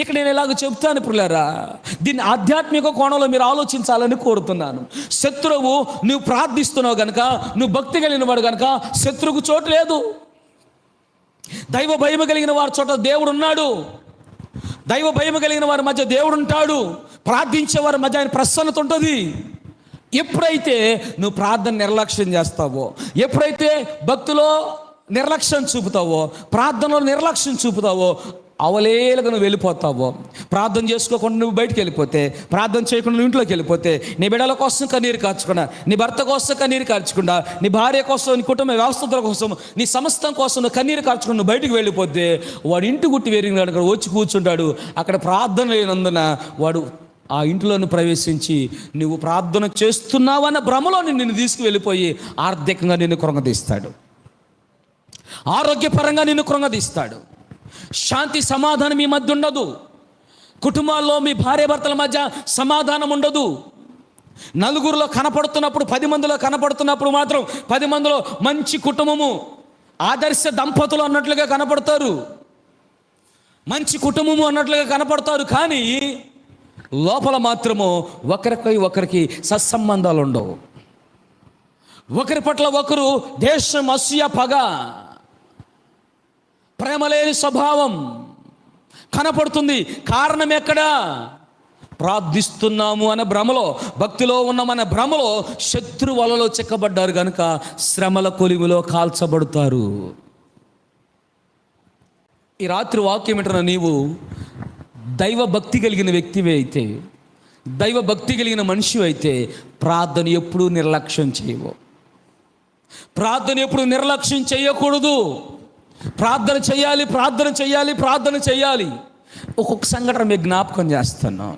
ఇక నేను ఇలాగ చెప్తాను పిల్లరా, దీన్ని ఆధ్యాత్మిక కోణంలో మీరు ఆలోచించాలని కోరుతున్నాను. శత్రువు, నువ్వు ప్రార్థిస్తున్నావు కనుక, నువ్వు భక్తి కలిగిన వాడు కనుక శత్రువుకు చోటు లేదు. దైవ భయం కలిగిన వారి చోట దేవుడు ఉన్నాడు. దైవ భయం కలిగిన వారి మధ్య దేవుడు ఉంటాడు. ప్రార్థించే వారి మధ్య ఆయన ప్రసన్నత ఉంటుంది. ఎప్పుడైతే నువ్వు ప్రార్థన నిర్లక్ష్యం చేస్తావో, ఎప్పుడైతే భక్తిలో నిర్లక్ష్యం చూపుతావో, ప్రార్థనలో నిర్లక్ష్యం చూపుతావో, అవలేలుగా నువ్వు వెళ్ళిపోతావో. ప్రార్థన చేసుకోకుండా నువ్వు బయటికి వెళ్ళిపోతే, ప్రార్థన చేయకుండా నువ్వు ఇంట్లోకి వెళ్ళిపోతే, నీ బిడ్డల కోసం కన్నీరు కార్చకుండా, నీ భర్త కోసం కన్నీరు కార్చకుండా, నీ భార్య కోసం, నీ కుటుంబ వ్యవస్థల కోసం, నీ సమస్తం కోసం నువ్వు కన్నీరు కార్చకుండా నువ్వు బయటికి వెళ్ళిపోతే, వాడు ఇంటి గుట్టి వేరినాడు, అక్కడ వచ్చి కూర్చుంటాడు. అక్కడ ప్రార్థన లేనందున వాడు ఆ ఇంట్లోని ప్రవేశించి నువ్వు ప్రార్థన చేస్తున్నావన్న భ్రమలో నిన్ను తీసుకువెళ్ళిపోయి ఆర్థికంగా నిన్ను కృంగదీస్తాడు, ఆరోగ్యపరంగా నిన్ను కృంగదీస్తాడు. శాంతి సమాధానం మీ మధ్య ఉండదు. కుటుంబాల్లో మీ భార్య భర్తల మధ్య సమాధానం ఉండదు. నలుగురిలో కనపడుతున్నప్పుడు, 10 మందిలో కనపడుతున్నప్పుడు మాత్రం 10 మందిలో మంచి కుటుంబము, ఆదర్శ దంపతులు అన్నట్లుగా కనపడతారు, మంచి కుటుంబము అన్నట్లుగా కనపడతారు. కానీ లోపల మాత్రము ఒకరికి సత్సంబంధాలు ఉండవు. ఒకరి పట్ల ఒకరు దేశం, అసూయ, పగ, ప్రేమ లేని స్వభావం కనపడుతుంది. కారణం ఎక్కడా? ప్రార్థిస్తున్నాము అనే భ్రమలో, భక్తిలో ఉన్నామనే భ్రమలో శత్రు వలలో చిక్కబడ్డారు కనుక శ్రమల కొలిమిలో కాల్చబడతారు. ఈ రాత్రి వాక్యం ఏంటన్నా, నీవు దైవ భక్తి కలిగిన వ్యక్తివే అయితే, దైవ భక్తి కలిగిన మనిషి అయితే ప్రార్థన ఎప్పుడూ నిర్లక్ష్యం చేయవు. ప్రార్థన ఎప్పుడు నిర్లక్ష్యం చేయకూడదు. ప్రార్థన చేయాలి, ప్రార్థన చేయాలి, ప్రార్థన చేయాలి. ఒక్కొక్క సంఘటన మీకు జ్ఞాపకం చేస్తాను.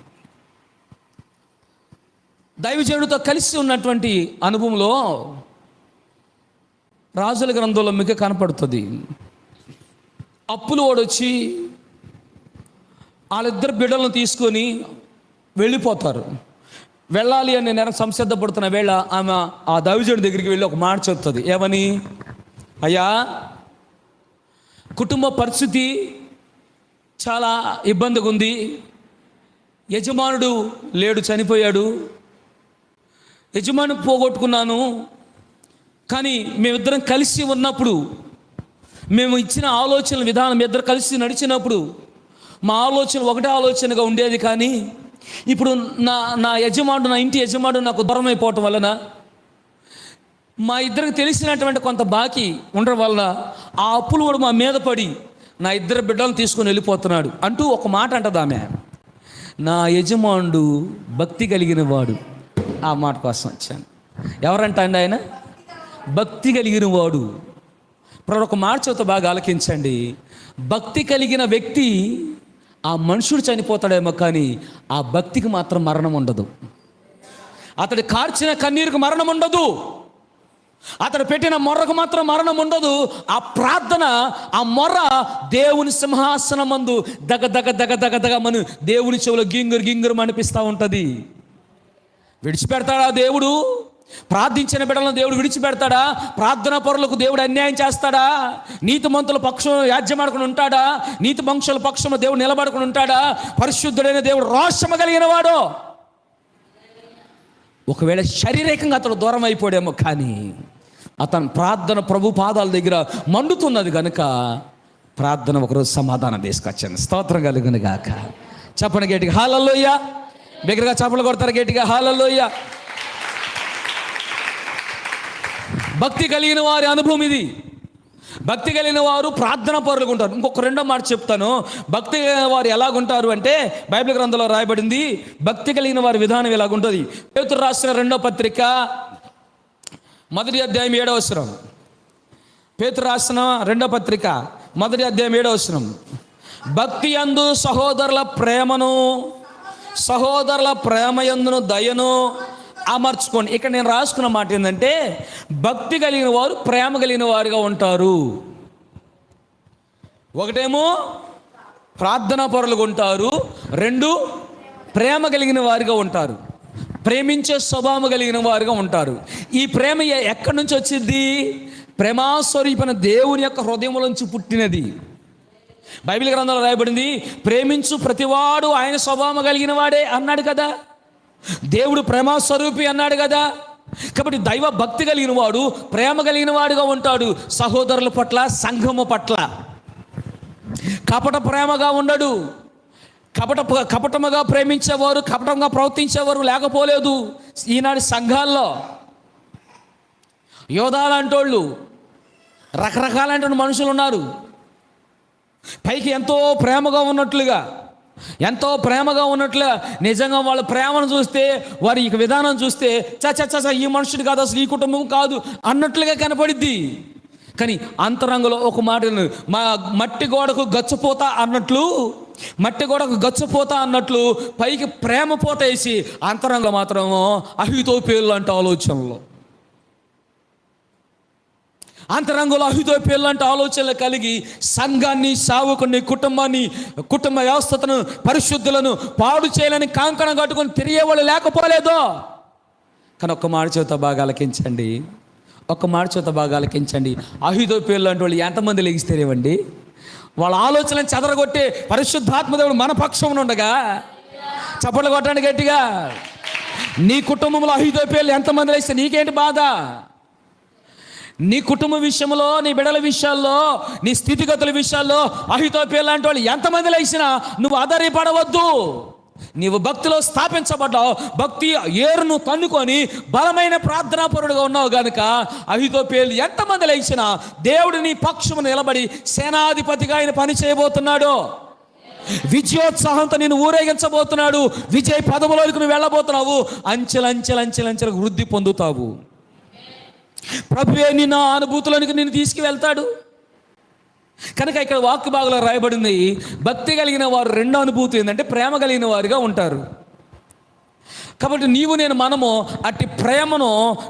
దైవజనుడితో కలిసి ఉన్నటువంటి అనుభవంలో రాజుల గ్రంథంలో మీకు కనపడుతుంది. అప్పులు ఓడొచ్చి వాళ్ళిద్దరు బిడ్డలను తీసుకొని వెళ్ళిపోతారు. వెళ్ళాలి అని నేను సంసిద్ధపడుతున్న వేళ ఆమె ఆ దైవజనుడి దగ్గరికి వెళ్ళి ఒక మాట చెప్తుంది. ఏమని? అయ్యా, కుటుంబ పరిస్థితి చాలా ఇబ్బందిగా ఉంది. యజమానుడు లేడు, చనిపోయాడు. యజమాని పోగొట్టుకున్నాను. కానీ మేమిద్దరం కలిసి ఉన్నప్పుడు, మేము ఇచ్చిన ఆలోచన విధానం ఇద్దరు కలిసి నడిచినప్పుడు మా ఆలోచన ఒకటే ఆలోచనగా ఉండేది. కానీ ఇప్పుడు నా యజమానుడు, నా ఇంటి యజమానుడు నాకు దూరం అయిపోవటం వలన, మా ఇద్దరికి తెలిసినటువంటి కొంత బాకీ ఉండడం వలన ఆ అప్పులు కూడా మా మీద పడి నా ఇద్దరు బిడ్డలను తీసుకొని వెళ్ళిపోతున్నాడు అంటూ ఒక మాట అంటది ఆమె. నా యజమానుడు భక్తి కలిగిన వాడు. ఆ మాట కోసం వచ్చాను. ఎవరంట అండి ఆయన? భక్తి కలిగిన వాడు. ఇప్పుడు ఒక మాట చెబుతా, బాగా ఆలకించండి. భక్తి కలిగిన వ్యక్తి, ఆ మనుషుడు చనిపోతాడేమో కానీ ఆ భక్తికి మాత్రం మరణం ఉండదు. అతడు కార్చిన కన్నీరుకు మరణం ఉండదు. అతడు పెట్టిన మొర్రకు మాత్రం మరణం ఉండదు. ఆ ప్రార్థన, ఆ మొర్ర దేవుని సింహాసనం మందు దగ దగ దగ దగ దగ మన దేవుని చెవులో గింగురు గింగురు అనిపిస్తూ ఉంటుంది. విడిచిపెడతాడా దేవుడు? ప్రార్థించిన బిడ్డలను దేవుడు విడిచిపెడతాడా? ప్రార్థన పరులకు దేవుడు అన్యాయం చేస్తాడా? నీతిమంతుల పక్షం యాజ్యమాడుకుని ఉంటాడా? నీతి మంక్షుల పక్షంలో దేవుడు నిలబడుకుని ఉంటాడా? పరిశుద్ధుడైన దేవుడు రోషము కలిగిన వాడు. ఒకవేళ శారీరకంగా అతడు దూరం అయిపోయాడేమో కానీ అతని ప్రార్థన ప్రభు పాదాల దగ్గర మండుతున్నది కనుక ప్రార్థన ఒకరోజు సమాధానం తీసుకొచ్చాను. స్తోత్రం కలుగును గాక. చెప్పండి గట్టిగా హల్లెలూయా. బిగ్గరగా చప్పట్లు కొడతారు గట్టిగా హల్లెలూయా. భక్తి కలిగిన వారి అనుభవం ఇది. భక్తి కలిగిన వారు ప్రార్థన పరులుగా ఉంటారు. ఇంకొక రెండో మాట చెప్తాను. భక్తి కలిగిన వారు ఎలాగుంటారు అంటే, బైబిల్ గ్రంథంలో రాయబడింది భక్తి కలిగిన వారి విధానం ఎలాగుంటుంది. పేతురు రాసిన 2వ పత్రిక 1వ అధ్యాయం 7వ వచనం. పేతురు రాసిన 2వ పత్రిక 1వ అధ్యాయం 7వ వచనం. భక్తి యందు సహోదరుల ప్రేమ యందును దయను అమర్చుకోండి. ఇక్కడ నేను రాసుకున్న మాట ఏంటంటే, భక్తి కలిగిన వారు ప్రేమ కలిగిన వారుగా ఉంటారు. ఒకటేమో ప్రార్థనా పరులుగా ఉంటారు, 2 ప్రేమ కలిగిన వారుగా ఉంటారు, ప్రేమించే స్వభావం కలిగిన వారుగా ఉంటారు. ఈ ప్రేమ ఎక్కడి నుంచి వచ్చింది? ప్రేమాస్వరూపైన దేవుని యొక్క హృదయంలోంచి పుట్టినది. బైబిల్ గ్రంథంలో రాయబడింది, ప్రేమించు ప్రతివాడు ఆయన స్వభావం కలిగిన వాడే అన్నాడు కదా. దేవుడు ప్రేమస్వరూపి అన్నాడు కదా. కాబట్టి దైవ భక్తి కలిగిన వాడు ప్రేమ కలిగిన వాడుగా ఉంటాడు. సహోదరుల పట్ల, సంఘము పట్ల కపట ప్రేమగా ఉండడు. కపటముగా ప్రేమించేవారు, కపటంగా ప్రవర్తించేవారు లేకపోలేదు ఈనాడు సంఘాల్లో. యోధాలంటోళ్ళు, రకరకాలైన మనుషులు ఉన్నారు. పైకి ఎంతో ప్రేమగా ఉన్నట్లుగా నిజంగా వాళ్ళ ప్రేమను చూస్తే, వారి విధానం చూస్తే చ ఈ మనుషుడు కాదు, అసలు ఈ కుటుంబం కాదు అన్నట్లుగా కనపడిద్ది. కానీ అంతరంగంలో ఒక మాట, మట్టి గోడకు గచ్చపోతా అన్నట్లు పైకి ప్రేమ పోత వేసి అంతరంగంలో మాత్రం అహితోపేలు అంటే ఆలోచనలు, అంతరంగంలో అహితోపేలు అంటే ఆలోచనలు కలిగి సంఘాన్ని, సావుకుని, కుటుంబ వ్యవస్థను, పరిశుద్ధులను పాడు చేయాలని కాంకణం కట్టుకొని తిరిగేవాళ్ళు లేకపోలేదో. కానీ ఒక్క మాట చేత బాగా ఆలకించండి. అహితోపేలు లాంటి వాళ్ళు ఎంతమంది లెగిస్తారేవండి? వాళ్ళ ఆలోచనలను చెదరగొట్టే పరిశుద్ధాత్మదేవుడు మన పక్షంలో ఉండగా చప్పట్లు కొట్టండి గట్టిగా. నీ కుటుంబంలో అహితోపేలు ఎంతమంది లేస్తే నీకేంటి బాధ? నీ కుటుంబ విషయంలో, నీ బిడ్డల విషయాల్లో, నీ స్థితిగతుల విషయాల్లో అహితోపేలు లాంటి వాళ్ళు ఎంతమంది లేచినా నువ్వు ఆధారపడవద్దు. నీవు భక్తిలో స్థాపించబడ్డావు. భక్తి ఏరును తన్నుకొని బలమైన ప్రార్థనాపరుడుగా ఉన్నావు కనుక అహితోపేలు ఎంతమంది లేచినా దేవుడు నీ పక్షము నిలబడి సేనాధిపతిగా ఆయన పని చేయబోతున్నాడు. విజయోత్సాహంతో నేను ఊరేగించబోతున్నాడు. విజయ పదములోకి నువ్వు వెళ్ళబోతున్నావు. అంచెలంచెలంచెలంచెల వృద్ధి పొందుతావు. ప్రభువే నిన్న అనుభూతులోనికి నేను తీసుకువెళ్తాడు. కనుక ఇక్కడ వాక్య భాగంలో రాయబడింది, భక్తి కలిగిన వారు రెండో అనుభూతి ఏంటంటే ప్రేమ కలిగిన వారుగా ఉంటారు. కాబట్టి నీవు నేను మనము అట్టి ప్రేమను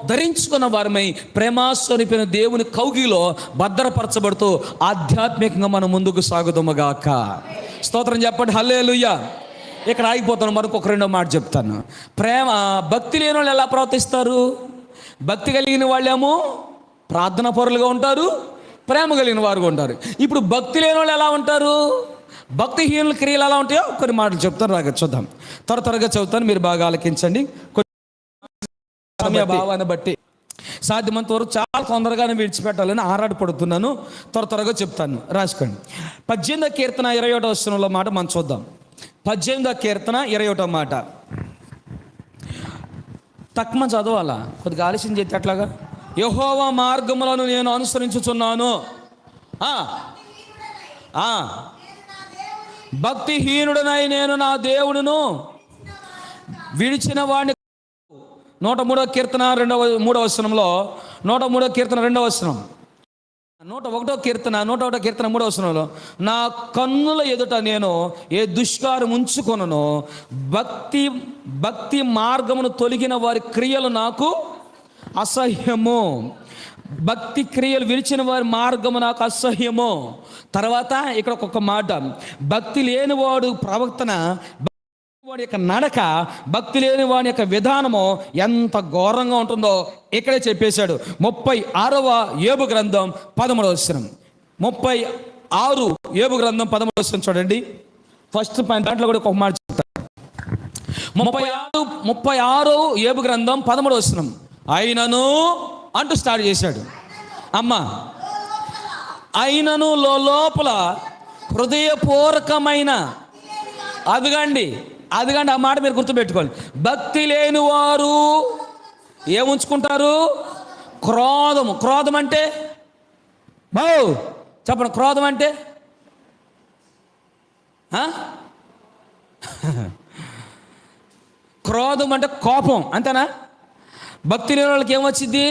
ధరించుకున్న వారమై ప్రేమాస్వరూపైన దేవుని కౌగిలో భద్రపరచబడుతూ ఆధ్యాత్మికంగా మనం ముందుకు సాగుదాముగాక. స్తోత్రం చెప్పండి, హల్లెలూయా. ఇక్కడ ఆగిపోతాను, మరొక రెండో మాట చెప్తాను. భక్తి లేని వాళ్ళు ఎలా ప్రవర్తిస్తారు? భక్తి కలిగిన వాళ్ళేమో ప్రార్థనా పరులుగా ఉంటారు, ప్రేమ కలిగిన వారుగా ఉంటారు. ఇప్పుడు భక్తి లేని వాళ్ళు ఎలా ఉంటారు? భక్తిహీనుల క్రియలు ఎలా ఉంటాయో కొన్ని మాటలు చెప్తాను, రాగా చూద్దాం. త్వరగా చదువుతాను, మీరు బాగా ఆలకించండి. సమయ భావాన్ని బట్టి సాధ్యమంత వరకు చాలా తొందరగానే విడిచిపెట్టాలని ఆరాటపడుతున్నాను. త్వరగా చెప్తాను, రాసుకోండి. 18వ కీర్తన 21వ వచనంలో మాట మనం చూద్దాం. 18వ కీర్తన 21వ మాట. తక్కువ చదవాలా, కొద్దిగా ఆలస్యం చేస్తే అట్లాగా. యెహోవా మార్గములను నేను అనుసరించుచున్నాను. భక్తిహీనుడనై నేను నా దేవుడును విడిచిన వాడిని. 103వ కీర్తన 3వ వచనంలో, 103వ కీర్తన 2వ వచనం, 101వ కీర్తన 3వ వచనంలో, నా కన్నుల ఎదుట నేను ఏ దుష్కారం ఉంచుకొనను, భక్తి మార్గమును తొలగిన వారి క్రియలు నాకు అసహ్యము. భక్తి క్రియలు విడిచిన వారి మార్గము నాకు అసహ్యము. తర్వాత ఇక్కడ ఒక్కొక్క మాట, భక్తి లేనివాడు ప్రవర్తన, వాడి యొక్క నడక, భక్తి లేని వాడి యొక్క విధానము ఎంత ఘోరంగా ఉంటుందో ఇక్కడే చెప్పేశాడు. 36వ యోబు గ్రంథం 13వ వచనం. 36 యోబు గ్రంథం 13వ వచనం చూడండి. ఫస్ట్ పాయింట్ దాంట్లో కూడా ఒక మాట చెప్తాను. 36 యోబు గ్రంథం 13వ వచనం. అయినను అంటూ స్టార్ట్ చేశాడు. అమ్మా, అయినను లోపల హృదయపూర్వకమైన అదిగండి ఆ మాట మీరు గుర్తుపెట్టుకోండి. భక్తి లేని వారు ఏముంచుకుంటారు? క్రోధం అంటే చెప్పండి, క్రోధం అంటే క్రోధం అంటే కోపం, అంతేనా? భక్తి లేని వాళ్ళకి ఏమొచ్చింది?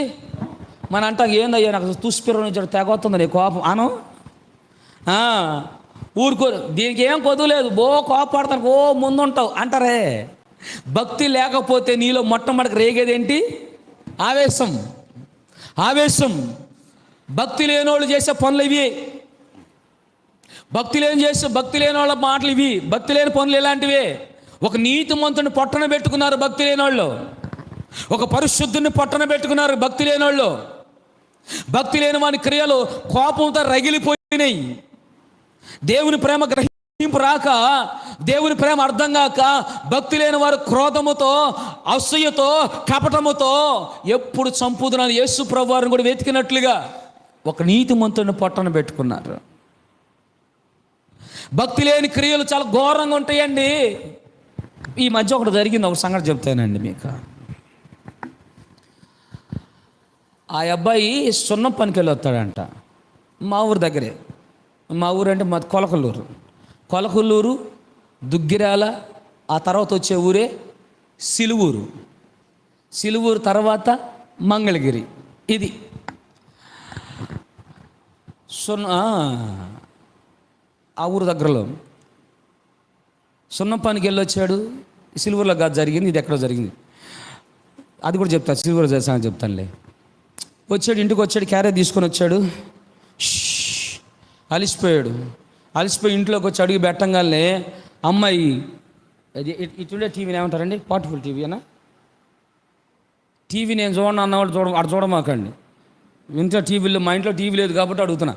మన అంటాం, ఏందయ్యా నాకు తుస్పిరం నుంచి తెగొస్తుంది నీ కోపం అను. ఊరుకో, దీనికి ఏం కొదులేదు, కోపడతాను, ముందుంటావు అంటారే. భక్తి లేకపోతే నీలో మొట్టమొదటి రేగేదేంటి? ఆవేశం. భక్తి లేని వాళ్ళు చేసే పనులు ఇవి. భక్తి లేని వాళ్ళ మాటలు ఇవి. భక్తి లేని పనులు ఎలాంటివే? ఒక నీతిమంతుని పొట్టన పెట్టుకున్నారు భక్తి లేని వాళ్ళు. ఒక పరిశుద్ధుని పొట్టన పెట్టుకున్నారు భక్తి లేని వాళ్ళు. భక్తి లేని వాని క్రియలు కోపంతో రగిలిపోయినాయి. దేవుని ప్రేమ గ్రహింపు రాక, దేవుని ప్రేమ అర్థం కాక, భక్తి లేని వారు క్రోధముతో, అసూయతో, కపటముతో ఎప్పుడు చంపుదునని యేసు ప్రభువు వారిని కూడా వెతికినట్లుగా ఒక నీతిమంతుని పొట్టన పెట్టుకున్నారు. భక్తి లేని క్రియలు చాలా ఘోరంగా ఉంటాయండి. ఈ మధ్య ఒకటి జరిగింది, ఒక సంగతి చెప్తానండి మీకు. ఆ అబ్బాయి సున్నం పనికి వెళ్ళి వస్తాడంట. మా ఊరు దగ్గరే. మా ఊరు అంటే మాది కొలకల్లూరు, దుగ్గిరాల, ఆ తర్వాత వచ్చే ఊరే సిలువూరు తర్వాత మంగళగిరి. ఇది ఆ ఊరు దగ్గరలో సున్నం పనికి వెళ్ళి వచ్చాడు. సిలువూరులో కాదు జరిగింది, ఇది ఎక్కడో జరిగింది. అది కూడా చెప్తాను, సిలువూరు చేస్తాను చెప్తానులే. వచ్చాడు, ఇంటికి వచ్చాడు, క్యారేజ్ తీసుకొని వచ్చాడు. అలిసిపోయి ఇంట్లోకి వచ్చి అడిగి పెట్టంగానే అమ్మాయి, ఇటుండే టీవీని ఏమంటారండి? పోర్టబుల్ టీవీ అనా? టీవీ నేను చూడండి అన్నవాళ్ళు అక్కడ చూడమాకండి. ఇంట్లో టీవీలో, మా ఇంట్లో టీవీ లేదు కాబట్టి అడుగుతున్నా.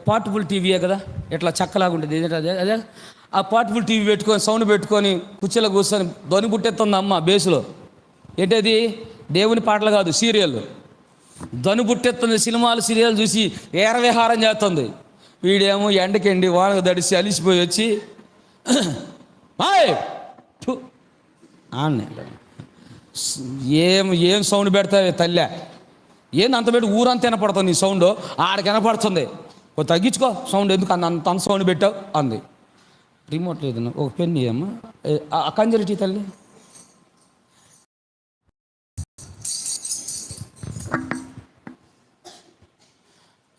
పోర్టబుల్ టీవీయే కదా, ఇట్లా చక్కలాగా ఉంటుంది. అదే ఆ పోర్టబుల్ టీవీ పెట్టుకొని, సౌండ్ పెట్టుకొని కుర్చీలో కూర్చొని ధ్వని పుట్టేస్తుంది అమ్మ బేసులో. ఏంటది? దేవుని పాటలు కాదు, సీరియల్. ధ్వని పుట్టేస్తుంది. సినిమాలు సీరియల్ చూసి ఏరవిహారం చేస్తుంది. వీడేమో ఎండకెండి వానకు దడిసి అలిసిపోయి వచ్చి ఏం సౌండ్ పెడతావే తల్లే, ఏంది అంత పెట్టి ఊరంతా వినపడుతుంది నీ సౌండ్, ఆడికి వినపడుతుంది, తగ్గించుకో సౌండ్, ఎందుకు అంత సౌండ్ పెట్టావు అంది. రిమోట్ లేదు, ఒక పెన్ ఇయ్యమ్మా. కంజరిటీ తల్లి.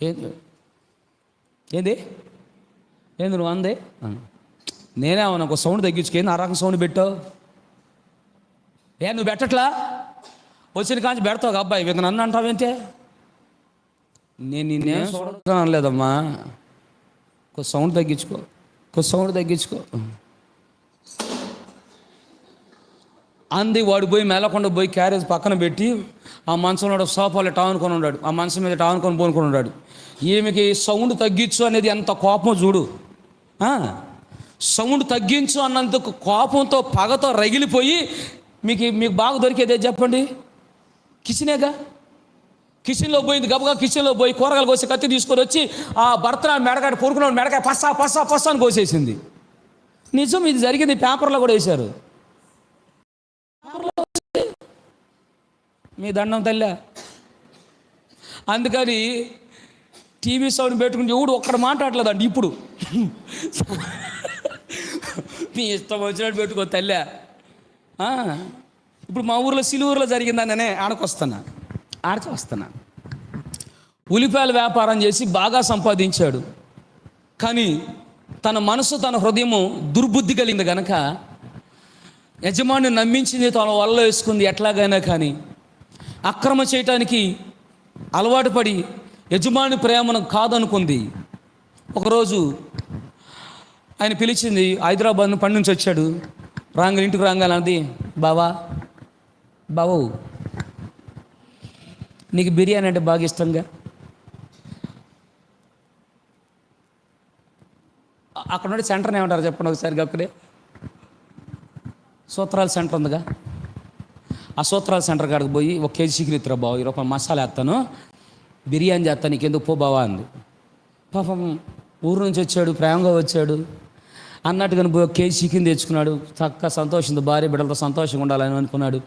ఏంది ఏంది ఏంది నువ్వు అందే? నేనే అవును, ఒక సౌండ్ తగ్గించుకేంది ఆ రకం సౌండ్ పెట్టావు? నువ్వు పెట్టట్లా? వచ్చిన కాంచి పెడతావు అబ్బాయి, ఇక నన్ను అంటావేంటే? నేను నిన్నేం చూడడం లేదమ్మా. ఒక సౌండ్ తగ్గించుకో, ఒక సౌండ్ తగ్గించుకో అంది. వాడు పోయి మేలకొండ పోయి క్యారేజ్ పక్కన పెట్టి ఆ మంచంలో సోఫాలో టానుకొని ఉన్నాడు, ఆ మంచం మీద టానుకొని పోనుకొని ఉన్నాడు. ఈమెకి సౌండ్ తగ్గించు అనేది ఎంత కోపం చూడు. సౌండ్ తగ్గించు అన్నందుకు కోపంతో పగతో రగిలిపోయి, మీకు బాగా దొరికేదే చెప్పండి? కిచెనేగా. కిచెన్లో పోయింది, గబగా కిచెన్లో పోయి కూరగాయలు కోసి కత్తి తీసుకొని వచ్చి ఆ భర్త మెడకాయ పొరుకున్నాడు, మెడకాయ పస్సా పస్సా పస్సా అని కోసేసింది. నిజం, ఇది జరిగింది, పేపర్లో కూడా వేశారు. మీ దండం తల్లా. అందుకని టీవీ సౌండ్ పెట్టుకుని ఎవడు ఒక్కడు మాట్లాడలేదండి ఇప్పుడు. మీ ఇష్టం వచ్చినట్టు పెట్టుకో తల్లా. ఇప్పుడు మా ఊర్లో సిలువురులో జరిగిందనే ఆడకి వస్తున్నా. ఉల్లిపాయల వ్యాపారం చేసి బాగా సంపాదించాడు. కానీ తన మనసు, తన హృదయము దుర్బుద్ధి కలిగింది గనక యజమాని నమ్మించింది తన వల్ల వేసుకుంది. ఎట్లాగైనా కానీ అక్రమ చేయటానికి అలవాటు పడి యజమాని ప్రేమను కాదనుకుంది. ఒకరోజు ఆయన పిలిచింది, హైదరాబాద్ పని నుంచి వచ్చాడు. ఇంటికి రాగాలంది, బావు నీకు బిర్యానీ అంటే బాగా ఇష్టంగా. అక్కడ నుండి సెంటర్ని ఏమంటారు చెప్పండి ఒకసారి? అక్కడే సూత్రాల సెంటర్ ఉందిగా, ఆ సూత్రాల సెంటర్ కాడికి పోయి 1 కేజీ చికెన్ ఇస్తురా బావు, 20 రూపాయలు మసాలా వేస్తాను, బిర్యానీ చేస్తాను, నీకెందుకు పో బావా అంది. పాపం ఊరు నుంచి వచ్చాడు, ప్రేమగా వచ్చాడు అన్నట్టుగాని పోయి 1 కేజీ చికెన్ తెచ్చుకున్నాడు. చక్కగా సంతోషంతో భార్య బిడ్డలతో సంతోషంగా ఉండాలని అనుకున్నాడు.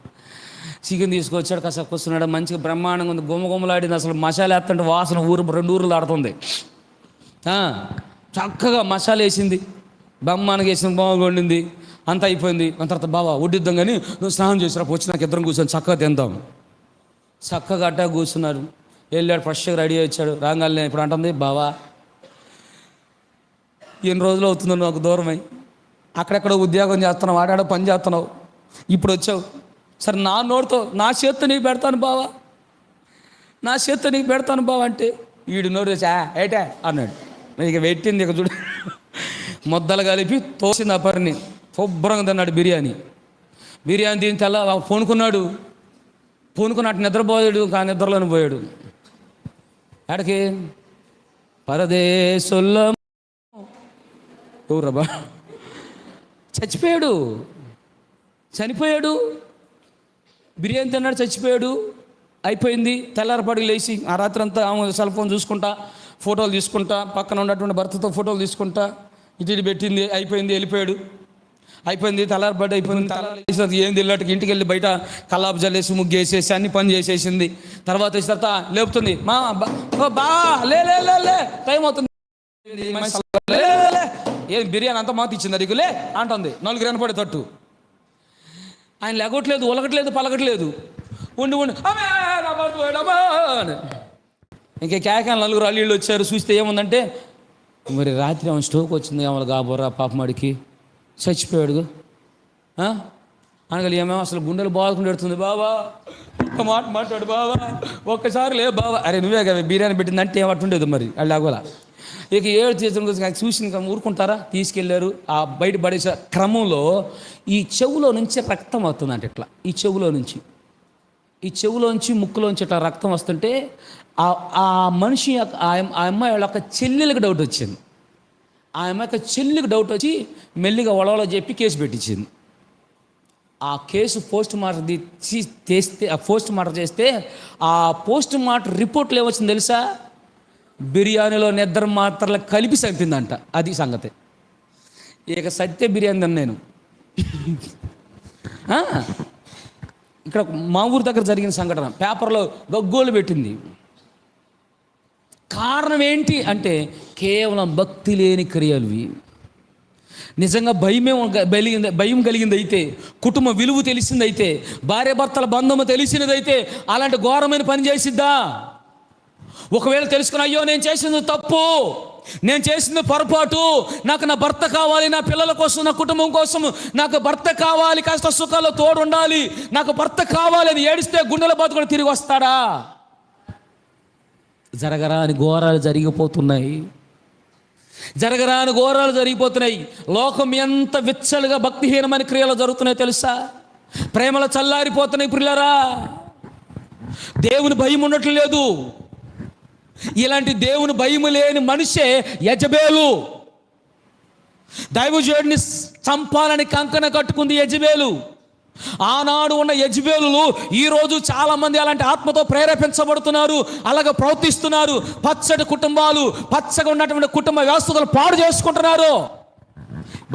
చికెన్ తీసుకొచ్చాడు, కాసేపు కూర్చున్నాడు. మంచిగా బ్రహ్మాండంగా ఉంది, గుమ్మలాడింది. అసలు మసాలా వేస్తుంటే వాసన 2 ఊర్లు ఆడుతుంది. చక్కగా మసాలా వేసింది, బ్రహ్మాండంగా వేసింది, బాగా వండింది, అంతా అయిపోయింది. అంత తర్వాత బావా వడ్డిద్దాం కానీ నువ్వు స్నానం చేసినా వచ్చి నాకు ఇద్దరం కూర్చొని చక్కగా తిందాం. చక్కగా అట్టా కూర్చున్నారు. వెళ్ళాడు, ఫ్రెష్గా రెడీ వచ్చాడు. రాగానే ఇప్పుడు అంటుంది, బావా ఎన్ని రోజులు అవుతుందో నాకు దూరమై, అక్కడెక్కడ ఉద్యోగం చేస్తున్నావు, ఆడాడ పని చేస్తున్నావు, ఇప్పుడు వచ్చావు, సరే నా నోటితో నా చేత్తో నీకు పెడతాను బావా, నా చేత్తో నీకు పెడతాను బావా అంటే వీడు నోరు ఏటే అన్నాడు. ఇక పెట్టింది, ఇక చూడు ముద్దలు కలిపి తోసింది. ఆ పరిని శుభ్రంగా తిన్నాడు బిర్యానీ తిని తెల్ల పూనుకున్నట్టు నిద్రపోయాడు. కానీ నిద్రలోనే పోయాడు. ఆడికి పరదేశుల్లో ఎవరబ్బా చనిపోయాడు. బిర్యానీ తిన్నాడు, చచ్చిపోయాడు. అయిపోయింది. తెల్లారపాటికి లేచి ఆ రాత్రి అంతా సెల్ ఫోన్ చూసుకుంటా, ఫోటోలు తీసుకుంటా, పక్కన ఉన్నటువంటి భర్తతో ఫోటోలు తీసుకుంటా ఇటు పెట్టింది. అయిపోయింది, వెళ్ళిపోయాడు. అయిపోయింది, తెల్లారపాటి అయిపోయింది. తెల్లారి ఏం తెలియట్టు ఇంటికి వెళ్ళి బయట కల్లాపు జల్లేసి ముగ్గు వేసేసి అన్ని పని చేసేసింది. తర్వాత వచ్చిన తర్వాత లేపుతుంది, బా లే టైం అవుతుంది, ఏం బిర్యానీ అంతా మాకు ఇచ్చింది అడిగులే అంటుంది. 4 వినపడే తట్టు. ఆయన లెగట్లేదు, ఉలగట్లేదు, పలగట్లేదు. ఉండి ఇంకా కేకాల 4 అల్లీళ్ళు వచ్చారు. చూస్తే ఏముందంటే మరి రాత్రి ఏమైనా స్ట్రోక్ వచ్చింది, ఏమైనా కాబోరా పాపమాడికి చచ్చిపోయాడు అనగలి. ఏమేమో అసలు గుండెలు బాదుకుంటూ పెడుతుంది. బావా ఒక్క మాట మాట్లాడు బావా, ఒక్కసారి లే బావా. అరే నువ్వే కదా బిర్యానీ పెట్టిందంటే ఏమట్టుండేది మరి వాళ్ళు అగోలా. ఇక 7 చేతులు చూసి ఊరుకుంటారా? తీసుకెళ్లారు. ఆ బయట పడేసే క్రమంలో ఈ చెవులో నుంచి రక్తం అవుతుందంట. ఇట్లా ఈ చెవులోంచి ముక్కులోంచి ఇట్లా రక్తం వస్తుంటే ఆ మనిషి ఆ అమ్మాయి వాళ్ళ చెల్లెలకు డౌట్ వచ్చింది. ఆ అమ్మాయికి చెల్లికి డౌట్ వచ్చి మెల్లిగా ఒడవలో చెప్పి కేసు పెట్టించింది. ఆ కేసు పోస్ట్ మార్టం చేస్తే ఆ పోస్ట్ మార్టం రిపోర్ట్లు ఏమొచ్చింది తెలుసా? బిర్యానీలో నిద్ర మాత్రలు కలిపి చంపిందంట. అది సంగతి. ఇక సత్య బిర్యానీ నేను ఇక్కడ మా ఊరి దగ్గర జరిగిన సంఘటన పేపర్లో గగ్గోలు పెట్టింది. కారణం ఏంటి అంటే కేవలం భక్తి లేని క్రియలు. నిజంగా భయం కలిగింది అయితే, కుటుంబ విలువ తెలిసిందైతే, భార్యాభర్తల బంధము తెలిసినదైతే అలాంటి ఘోరమైన పని చేసిద్దా? ఒకవేళ తెలుసుకుని, అయ్యో నేను చేసింది తప్పు, నేను చేసింది పొరపాటు, నాకు నా భర్త కావాలి, నా పిల్లల కోసం, నా కుటుంబం కోసం నాకు భర్త కావాలి, కష్ట సుఖాల్లో తోడు ఉండాలి, నాకు భర్త కావాలి అని ఏడిస్తే గుండెల బాతుకొని తిరిగి వస్తాడా? జరగరాని ఘోరాలు జరిగిపోతున్నాయి. లోకం ఎంత విచ్చలుగా భక్తిహీనమైన క్రియలు జరుగుతున్నాయో తెలుసా? ప్రేమలు చల్లారిపోతున్నాయి ప్రియులారా. దేవుని భయం ఉండటం లేదు. ఇలాంటి దేవుని భయం లేని మనిషే యెజబేలు. దైవజనుడిని చంపాలని కంకణ కట్టుకుంది యెజబేలు. ఆనాడు ఉన్న యెజబేలులు ఈరోజు చాలామంది అలాంటి ఆత్మతో ప్రేరేపించబడుతున్నారు, అలాగే ప్రవర్తిస్తున్నారు. పచ్చటి కుటుంబాలు, పచ్చగా ఉన్నటువంటి కుటుంబ వ్యవస్థలు పాడు చేసుకుంటున్నారు.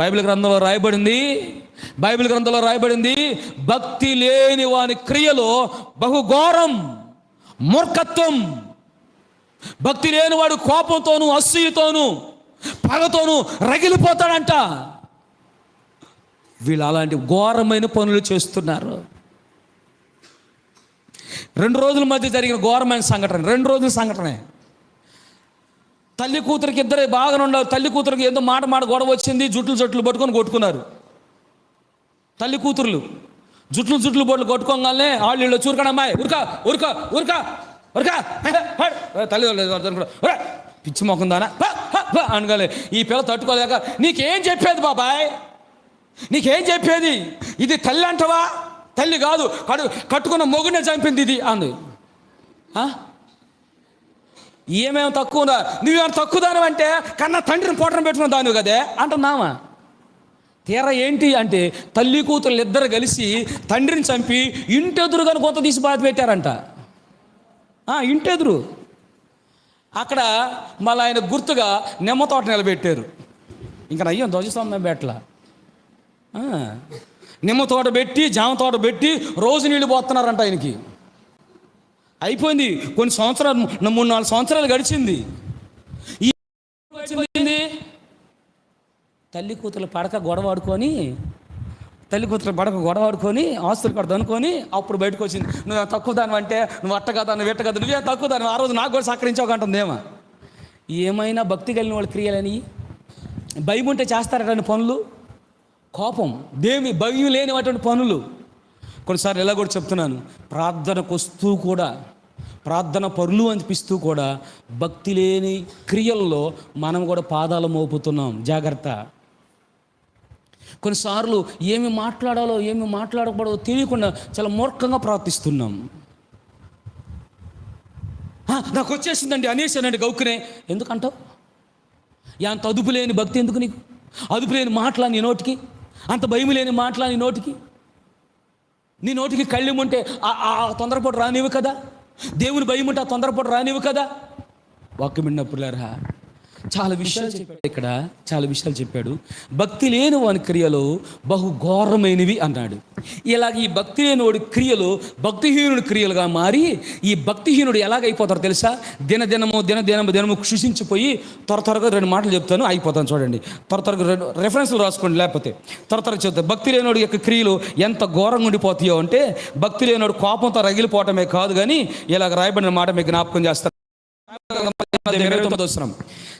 బైబిల్ గ్రంథంలో రాయబడింది, భక్తి లేని వాని క్రియలు బహుఘోరం, మూర్ఖత్వం. భక్తి లేనివాడు కోపంతోనూ, అసూయతోనూ, పగతోనూ రగిలిపోతాడంట. వీళ్ళు అలాంటి ఘోరమైన పనులు చేస్తున్నారు. 2 రోజుల మధ్య జరిగిన ఘోరమైన సంఘటన, 2 రోజుల సంఘటనే. తల్లి కూతురికి ఇద్దరే బాగానే ఉన్నారు. తల్లి కూతురికి ఏదో మాట గొడవ వచ్చింది, జుట్లు పట్టుకొని కొట్టుకున్నారు. తల్లి కూతుర్లు జుట్లు బొట్లు కొట్టుకోగానే వాళ్ళు చూరుకాడు, అమ్మాయి ఉరకా తల్లి పిచ్చి మొఖం దానా అనగాలి. ఈ పిల్ల తట్టుకోలేక, నీకేం చెప్పేది బాబాయ్, నీకేం చెప్పేది, ఇది తల్లి అంటవా? తల్లి కాదు, కట్టుకున్న మొగుడినే చంపింది ఇది అంది. ఏమేమి తక్కువ, నువ్వేమైనా తక్కువ దాని అంటే కన్నా తండ్రిని పొట్టన పెట్టుకున్న దానివి కదే అంటున్నామా? తీరా ఏంటి అంటే, తల్లి కూతురు ఇద్దరు కలిసి తండ్రిని చంపి ఇంటెదురుగాని కొంత తీసి బాధ పెట్టారంట. ఇంటెదురు. అక్కడ మళ్ళీ ఆయన గుర్తుగా నిమ్మ తోట నిలబెట్టారు. ఇంకా అయ్యో ధ్వజస్తంభం పెట్టలా, నిమ్మ తోట పెట్టి, జామ తోట పెట్టి రోజు నీళ్ళు పోతున్నారంట ఆయనకి. అయిపోయింది. కొన్ని సంవత్సరాలు, 3-4 సంవత్సరాలు గడిచింది. తల్లి కూతురు పడక గొడవ ఆడుకొని ఆస్తులు కడదు అనుకొని అప్పుడు బయటకు వచ్చింది. నువ్వు తక్కువ దాని అంటే, నువ్వు అట్టగదా, నువ్వు ఎట్టగదా, నువ్వే తక్కువ దాని, ఆ రోజు నాకు కూడా సహకరించావు అంటుందేమో. ఏమైనా భక్తి కలిగిన వాళ్ళ క్రియలని, భయం ఉంటే చేస్తారటండి పనులు. కోపం, భయం లేనిటువంటి పనులు. కొన్నిసార్లు ఇలా కూడా చెప్తున్నాను, ప్రార్థనకు వస్తూ కూడా, ప్రార్థన పరులు అనిపిస్తూ కూడా భక్తి లేని క్రియల్లో మనం కూడా పాదాలు మోపుతున్నాం. జాగ్రత్త. కొన్నిసార్లు ఏమి మాట్లాడాలో ఏమి మాట్లాడకూడదో తెలియకుండా చాలా మూర్ఖంగా ప్రవర్తిస్తున్నాం. నాకు వచ్చేసిందండి అనేసానండి గౌక్కునే. ఎందుకంటావు? అంత అదుపు లేని భక్తి ఎందుకు నీకు? అదుపు లేని మాటలా నీ నోటికి? అంత భయం లేని మాటలా నీ నోటికి? నీ నోటికి కళ్ళెం ఉంటే ఆ తొందరపాటు రానివ్వు కదా. దేవుని భయం ఉంటే ఆ తొందరపాటు రానివ్వు కదా. వాక్యం విన్నప్పుడులారా చాలా విషయాలు చెప్పాడు. భక్తి లేని వాని క్రియలు బహు ఘోరమైనవి అన్నాడు. ఇలాగ ఈ భక్తి లేని వాడి క్రియలు భక్తిహీనుడి క్రియలుగా మారి, ఈ భక్తిహీనుడు ఎలాగైపోతారో తెలుసా? దినము క్షుషించిపోయి, త్వరగా 2 మాటలు చెప్తాను, అయిపోతాను. చూడండి, త్వరగా రెఫరెన్స్లు రాసుకోండి, లేకపోతే త్వరగా చెప్తాను. భక్తి లేనివాడి యొక్క క్రియలు ఎంత ఘోరంగా ఉండిపోతాయో అంటే, భక్తి లేనివాడు కోపంతో రగిలిపోవటమే కాదు, కానీ ఇలాగ రాయబడిన మాట మీకు జ్ఞాపకం చేస్తారు.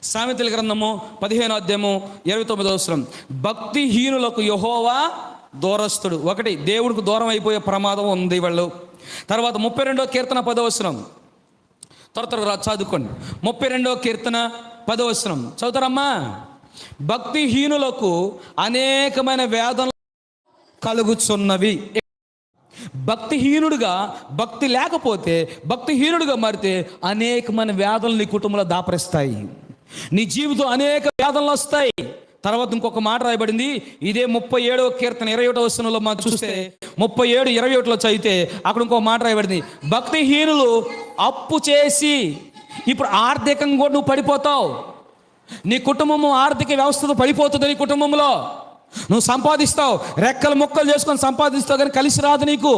సామెతల గ్రంథము 15వ అధ్యాయము 29వ వచనం. భక్తిహీనులకు యెహోవా దూరస్తుడు. 1, దేవుడికి దూరం అయిపోయే ప్రమాదం ఉంది వాళ్ళు. తర్వాత 32వ కీర్తన 10వ వచనం. త్వరగా చదువుకోండి. 32వ కీర్తన 10వ వచనం చదువుతారమ్మా. భక్తిహీనులకు అనేకమైన వేదనలు కలుగుచున్నవి. భక్తిహీనుడిగా, భక్తి లేకపోతే, భక్తిహీనుడిగా మారితే అనేకమైన వేదనలు నీ కుటుంబంలో దాపరిస్తాయి. నీ జీవితం అనేక వేదనలు వస్తాయి. తర్వాత ఇంకొక మాట రాయబడింది, ఇదే 37వ కీర్తన 21వ వచనంలో మనం చూస్తే, 37:21లో చదివితే అక్కడ ఇంకొక మాట రాయబడింది, భక్తిహీనులు అప్పు చేసి. ఇప్పుడు ఆర్థికంగా కూడా నువ్వు పడిపోతావు. నీ కుటుంబము ఆర్థిక వ్యవస్థతో పడిపోతుంది. నీ కుటుంబంలో నువ్వు సంపాదిస్తావు, రెక్కలు ముక్కలు చేసుకొని సంపాదిస్తావు, కానీ కలిసి రాదు నీకు.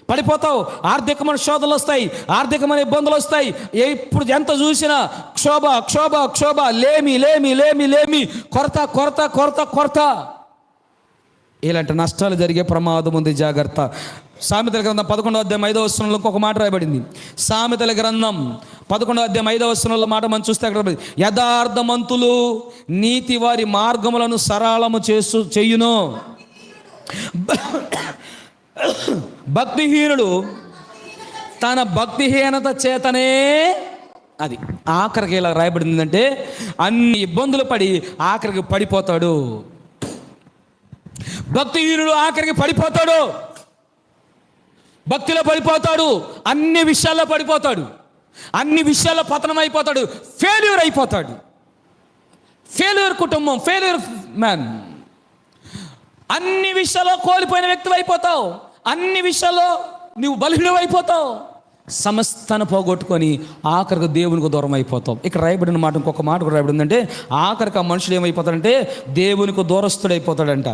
పడిపోతావు. ఆర్థికమైన శోధనలు వస్తాయి, ఆర్థికమైన ఇబ్బందులు వస్తాయి. ఇప్పుడు ఎంత చూసినా క్షోభ క్షోభ క్షోభ, లేమి లేమి లేమి లేమి, కొరత కొరత కొరత కొరత. ఇలాంటి నష్టాలు జరిగే ప్రమాదం ఉంది, జాగ్రత్త. సామెతల గ్రంథం 11వ అధ్యాయం 5వ వచనంలో ఇంకొక మాట రాయబడింది. సామెతల గ్రంథం 11వ అధ్యాయం 5వ వచనంలో మాట మనం చూస్తే అక్కడ యథార్థమంతులు నీతి వారి మార్గములను సరళము చేయును, భక్తిహీనుడు తన భక్తిహీనత చేతనే. అది ఆఖరికి ఇలా రాయబడింది అంటే అన్ని ఇబ్బందులు పడి ఆఖరికి పడిపోతాడు. భక్తిహీనుడు ఆఖరికి పడిపోతాడు, భక్తిలో పడిపోతాడు, అన్ని విషయాల్లో పడిపోతాడు, అన్ని విషయాల్లో పతనం అయిపోతాడు, ఫెయిల్యూర్ అయిపోతాడు. ఫెయిల్యూర్ కుటుంబం, ఫెయిల్యూర్ మ్యాన్. అన్ని విషయాల్లో కోల్పోయిన వ్యక్తులు అయిపోతావు, అన్ని విషయాల్లో నువ్వు బలహీనం అయిపోతావు, సమస్తాన్ని పోగొట్టుకొని ఆఖరికి దేవునికి దూరం అయిపోతావు. ఇక్కడ రాయబడిన మాట ఇంకొక మాట కూడా రాయబడిందంటే ఆఖరికి ఆ మనుషుడు ఏమైపోతాడంటే దేవునికి దూరస్తుడైపోతాడంట.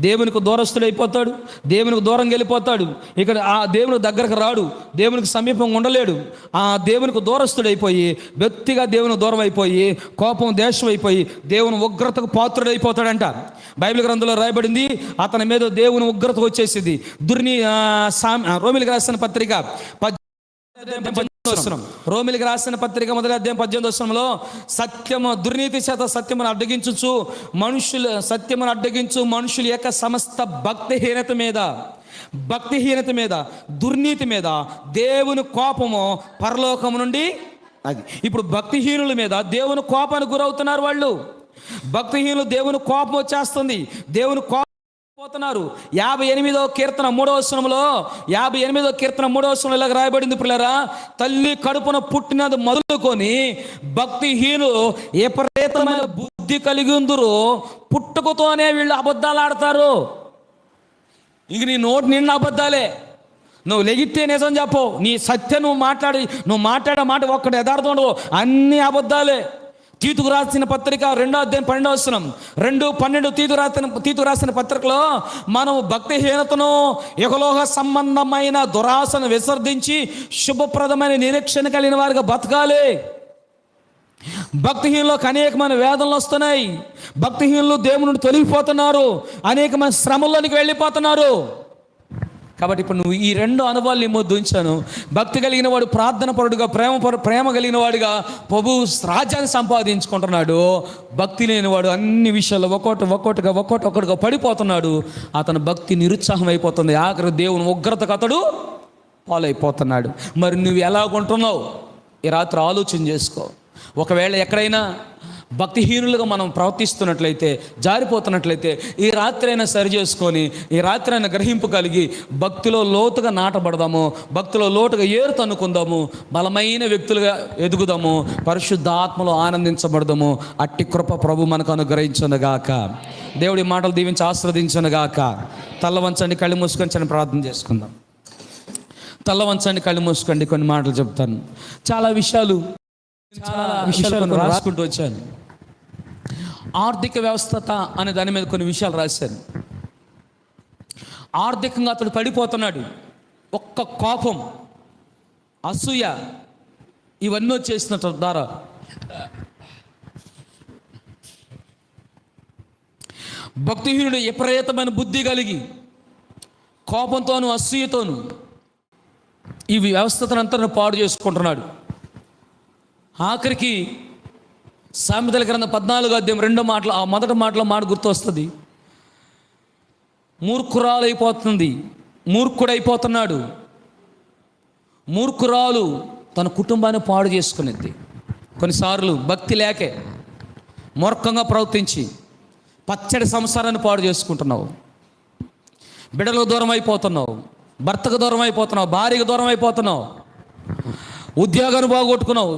దేవునికి దూరస్తుడైపోతాడు, దేవునికి దూరంగా వెళ్ళిపోతాడు. ఇక్కడ ఆ దేవునికి దగ్గరకు రాడు, దేవునికి సమీపంగా ఉండలేడు. ఆ దేవునికి దూరస్తుడైపోయి వ్యక్తిగా దేవునికి దూరం అయిపోయి కోపం దేశం అయిపోయి దేవుని ఉగ్రతకు పాత్రుడైపోతాడంట. బైబిల్ గ్రంథంలో రాయబడింది అతని మీద దేవుని ఉగ్రత వచ్చేసింది. రోమిలికి రాసిన పత్రిక రోమిలికి రాసిన పత్రిక 1వ అధ్యాయం 18వ వచనంలో సత్యము దుర్నీతి చేత సత్యమును అడ్డగించు మనుషుల యొక్క సమస్త భక్తిహీనత మీద దుర్నీతి మీద దేవుని కోపము పరలోకము నుండి. అది ఇప్పుడు భక్తిహీనుల మీద దేవుని కోపానికి గురవుతున్నారు వాళ్ళు. భక్తిహీనులు దేవుని కోపం వచ్చేస్తుంది, దేవుని కోపం పోతున్నారు. 58వ కీర్తన 3వ వచనంలో 58వ కీర్తన 3వ వచనంలో ఇలాగ రాయబడింది, పిల్లరా, తల్లి కడుపున పుట్టినది మొదలుకొని భక్తిహీనులు విపరీతమైన బుద్ధి కలిగి ఉందరు, పుట్టుకతోనే వీళ్ళు అబద్ధాలు ఆడతారు. ఇంక నీ నోటి నిండా అబద్ధాలే. నువ్వు లెగితే నిజం చెప్పు, నీ సత్యం నువ్వు మాట్లాడే మాట ఒక్కటి యథార్థం ఉండవు, అన్ని అబద్ధాలే. తీతుకు రాసిన పత్రిక 2వ అధ్యాయం 12వ వచనం 2:12 తీతుకు రాసిన పత్రికలో మనం భక్తిహీనతను ఇహలోక సంబంధమైన దురాశను విసర్జించి శుభప్రదమైన నిరీక్షణ కలిగిన వారిగా బతకాలి. భక్తిహీనులకు అనేకమైన వేదనలు వస్తున్నాయి, భక్తిహీనులు దేవుని నుండి తొలగిపోతున్నారు, అనేకమైన శ్రమల్లోనికి వెళ్ళిపోతున్నారు. కాబట్టి ఇప్పుడు నువ్వు ఈ 2 అనుభవాలు నీ ముందు ఉంచాను. భక్తి కలిగిన వాడు ప్రార్థన పరుడుగా, ప్రేమ కలిగిన వాడుగా ప్రభు రాజ్యాన్ని సంపాదించుకుంటున్నాడు. భక్తి లేనివాడు అన్ని విషయాల్లో ఒక్కొక్కటిగా పడిపోతున్నాడు. అతని భక్తి నిరుత్సాహం అయిపోతుంది, ఆఖరి దేవుని ఉగ్రతకు అతడు పాలైపోతున్నాడు. మరి నువ్వు ఎలాగుంటున్నావు ఈ రాత్రి ఆలోచన చేసుకో. ఒకవేళ ఎక్కడైనా భక్తిహీనులుగా మనం ప్రవర్తిస్తున్నట్లయితే, జారిపోతున్నట్లయితే ఈ రాత్రి అయినా సరి చేసుకొని, ఈ రాత్రి అయినా గ్రహింపు కలిగి భక్తిలో లోతుగా నాటబడదాము, భక్తిలో లోతుగా ఏరుతన్నుకుందాము, బలమైన వ్యక్తులుగా ఎదుగుదాము, పరిశుద్ధాత్మలో ఆనందించబడదాము. అట్టి కృప ప్రభు మనకు అనుగ్రహించునుగాక. దేవుడి మాటలు దీవించి ఆశీర్వదించునుగాక. తల్ల వంచండి, కళ్ళు మూసుకొని ప్రార్థన చేసుకుందాం. తల్ల వంచండి, కళ్ళు మూసుకోండి. కొన్ని మాటలు చెప్తాను. చాలా విషయాలు రాసుకుంటూ వచ్చాను. ఆర్థిక వ్యవస్థ అనే దాని మీద కొన్ని విషయాలు రాశాను. ఆర్థికంగా అతడు పడిపోతున్నాడు. ఒక్క కోపం, అసూయ, ఇవన్నీ వచ్చేసిన ద్వారా భక్తిహీనుడు విపరీతమైన బుద్ధి కలిగి కోపంతోనూ అసూయతోనూ ఈ వ్యవస్థనంతా పాడు చేసుకుంటున్నాడు. ఆఖరికి సామెతల గ్రంథం 14వ అధ్యాయం 2వ మాటలు, ఆ మొదటి మాటలో మాట గుర్తు వస్తుంది. మూర్ఖుడైపోతున్నాడు. మూర్ఖురాలు తన కుటుంబాన్ని పాడు చేసుకునేది. కొన్నిసార్లు భక్తి లేకే మూర్ఖంగా ప్రవర్తించి పచ్చడి సంసారాన్ని పాడు చేసుకుంటున్నావు. బిడ్డలకు దూరం అయిపోతున్నావు, భర్తకు దూరం అయిపోతున్నావు, భార్యకు దూరం అయిపోతున్నావు, ఉద్యోగాన్ని బాగొట్టుకున్నావు,